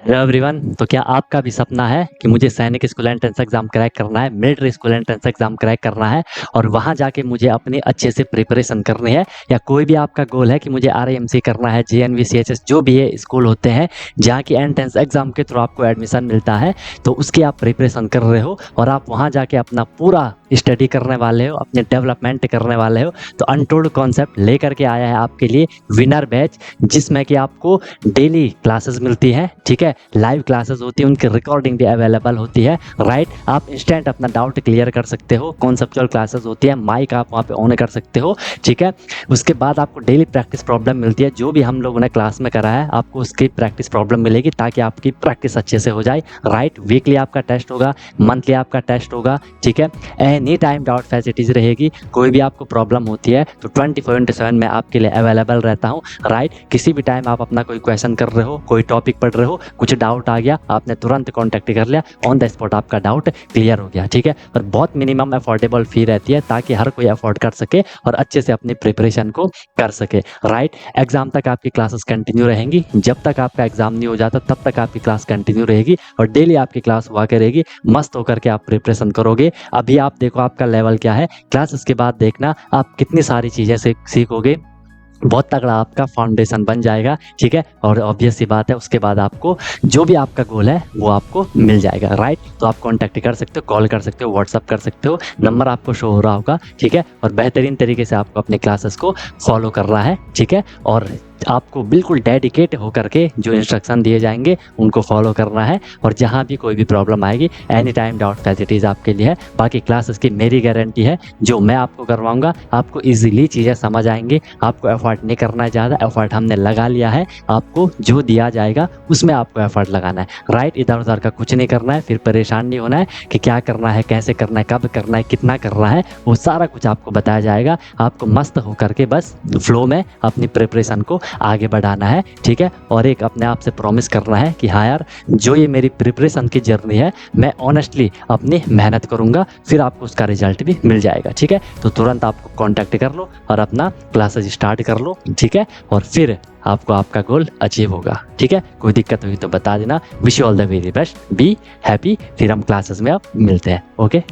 Hello everyone, तो क्या आपका भी सपना है कि मुझे सैनिक स्कूल एंट्रेंस एग्जाम क्रैक करना है, military school entrance exam crack करना है और वहां जाके मुझे अपनी अच्छे से प्रिपरेशन करनी है, या कोई भी आपका गोल है कि मुझे आरएमसी करना है, जेएनवी, सीएचएस, जो भी ये स्कूल होते हैं जहाँ की एंट्रेंस एग्जाम के थ्रू आपको एडमिशन मिलता है, तो उसकी आप प्रिपरेशन कर रहे हो और आप वहाँ जाके अपना पूरा स्टडी करने वाले हो, अपने डेवलपमेंट करने वाले हो, तो अनटोल्ड कॉन्सेप्ट लेकर के आया है आपके लिए विनर बैच, जिसमें कि आपको डेली क्लासेस मिलती है, ठीक है, लाइव क्लासेस होती है, उनकी रिकॉर्डिंग भी अवेलेबल होती है, राइट। आप इंस्टेंट अपना डाउट क्लियर कर सकते हो, कॉन्सेप्चुअल क्लासेस होती है, माइक आप वहाँ पे ऑन कर सकते हो, ठीक है। उसके बाद आपको डेली प्रैक्टिस प्रॉब्लम मिलती है, जो भी हम लोगों ने क्लास में करा है आपको उसकी प्रैक्टिस प्रॉब्लम मिलेगी, ताकि आपकी प्रैक्टिस अच्छे से हो जाए, राइट। वीकली आपका टेस्ट होगा, मंथली आपका टेस्ट होगा, ठीक है। एनी टाइम डाउट फैसिलिटीज रहेगी, कोई भी आपको प्रॉब्लम होती है तो 24/7 मैं आपके लिए अवेलेबल रहता हूँ, राइट। किसी भी टाइम आप अपना कोई क्वेश्चन कर रहे हो, कोई टॉपिक पढ़ रहे हो, कुछ डाउट आ गया, आपने तुरंत कॉन्टैक्ट कर लिया, ऑन द स्पॉट आपका डाउट क्लियर हो गया, ठीक है। और बहुत मिनिमम अफोर्डेबल फी रहती है, ताकि हर कोई अफोर्ड कर सके और अच्छे से अपनी प्रिपरेशन को कर सके, राइट। एग्जाम तक आपकी क्लासेस कंटिन्यू रहेंगी, जब तक आपका एग्जाम नहीं हो जाता तब तक आपकी क्लास कंटिन्यू रहेगी और डेली आपकी क्लास हुआ करेगी, मस्त होकर के आप प्रिपरेशन करोगे। अभी आप देखो आपका लेवल क्या है, क्लासेस के बाद देखना आप कितनी सारी चीज़ें सीखोगे, बहुत तगड़ा आपका फाउंडेशन बन जाएगा, ठीक है। और ऑब्वियस सी बात है उसके बाद आपको जो भी आपका गोल है वो आपको मिल जाएगा, राइट। तो आप कॉन्टैक्ट कर सकते हो, कॉल कर सकते हो, व्हाट्सअप कर सकते हो, नंबर आपको शो हो रहा होगा, ठीक है। और बेहतरीन तरीके से आपको अपने क्लासेस को फॉलो करना है, ठीक है। और आपको बिल्कुल डेडिकेट होकर के जो इंस्ट्रक्शन दिए जाएंगे उनको फॉलो करना है। और जहाँ भी कोई भी प्रॉब्लम आएगी एनी टाइम डाउट फैसिलिटीज़ आपके लिए है। बाकी क्लासेस की मेरी गारंटी है, जो मैं आपको करवाऊंगा आपको इजीली चीज़ें समझ आएंगी। आपको एफर्ट नहीं करना है ज़्यादा, एफर्ट हमने लगा लिया है। आपको जो दिया जाएगा उसमें आपको एफर्ट लगाना है, राइट। इधर उधर का कुछ नहीं करना है, फिर परेशान नहीं होना है कि क्या करना है, कैसे करना है, कब करना है, कितना करना है। वो सारा कुछ आपको बताया जाएगा। आपको मस्त होकर के बस फ्लो में अपनी प्रिपरेशन को आगे बढ़ाना है, ठीक है। और एक अपने आप से प्रॉमिस करना है कि हाँ यार, जो ये मेरी प्रिपरेशन की जर्नी है मैं ऑनेस्टली अपनी मेहनत करूँगा, फिर आपको उसका रिजल्ट भी मिल जाएगा, ठीक है। तो तुरंत आपको कॉन्टैक्ट कर लो और अपना क्लासेस स्टार्ट कर लो, ठीक है। और फिर आपको आपका गोल अचीव होगा, ठीक है। कोई दिक्कत हुई तो बता देना। Wish you all the very best, be happy. फिर हम क्लासेस में अब मिलते हैं, ओके।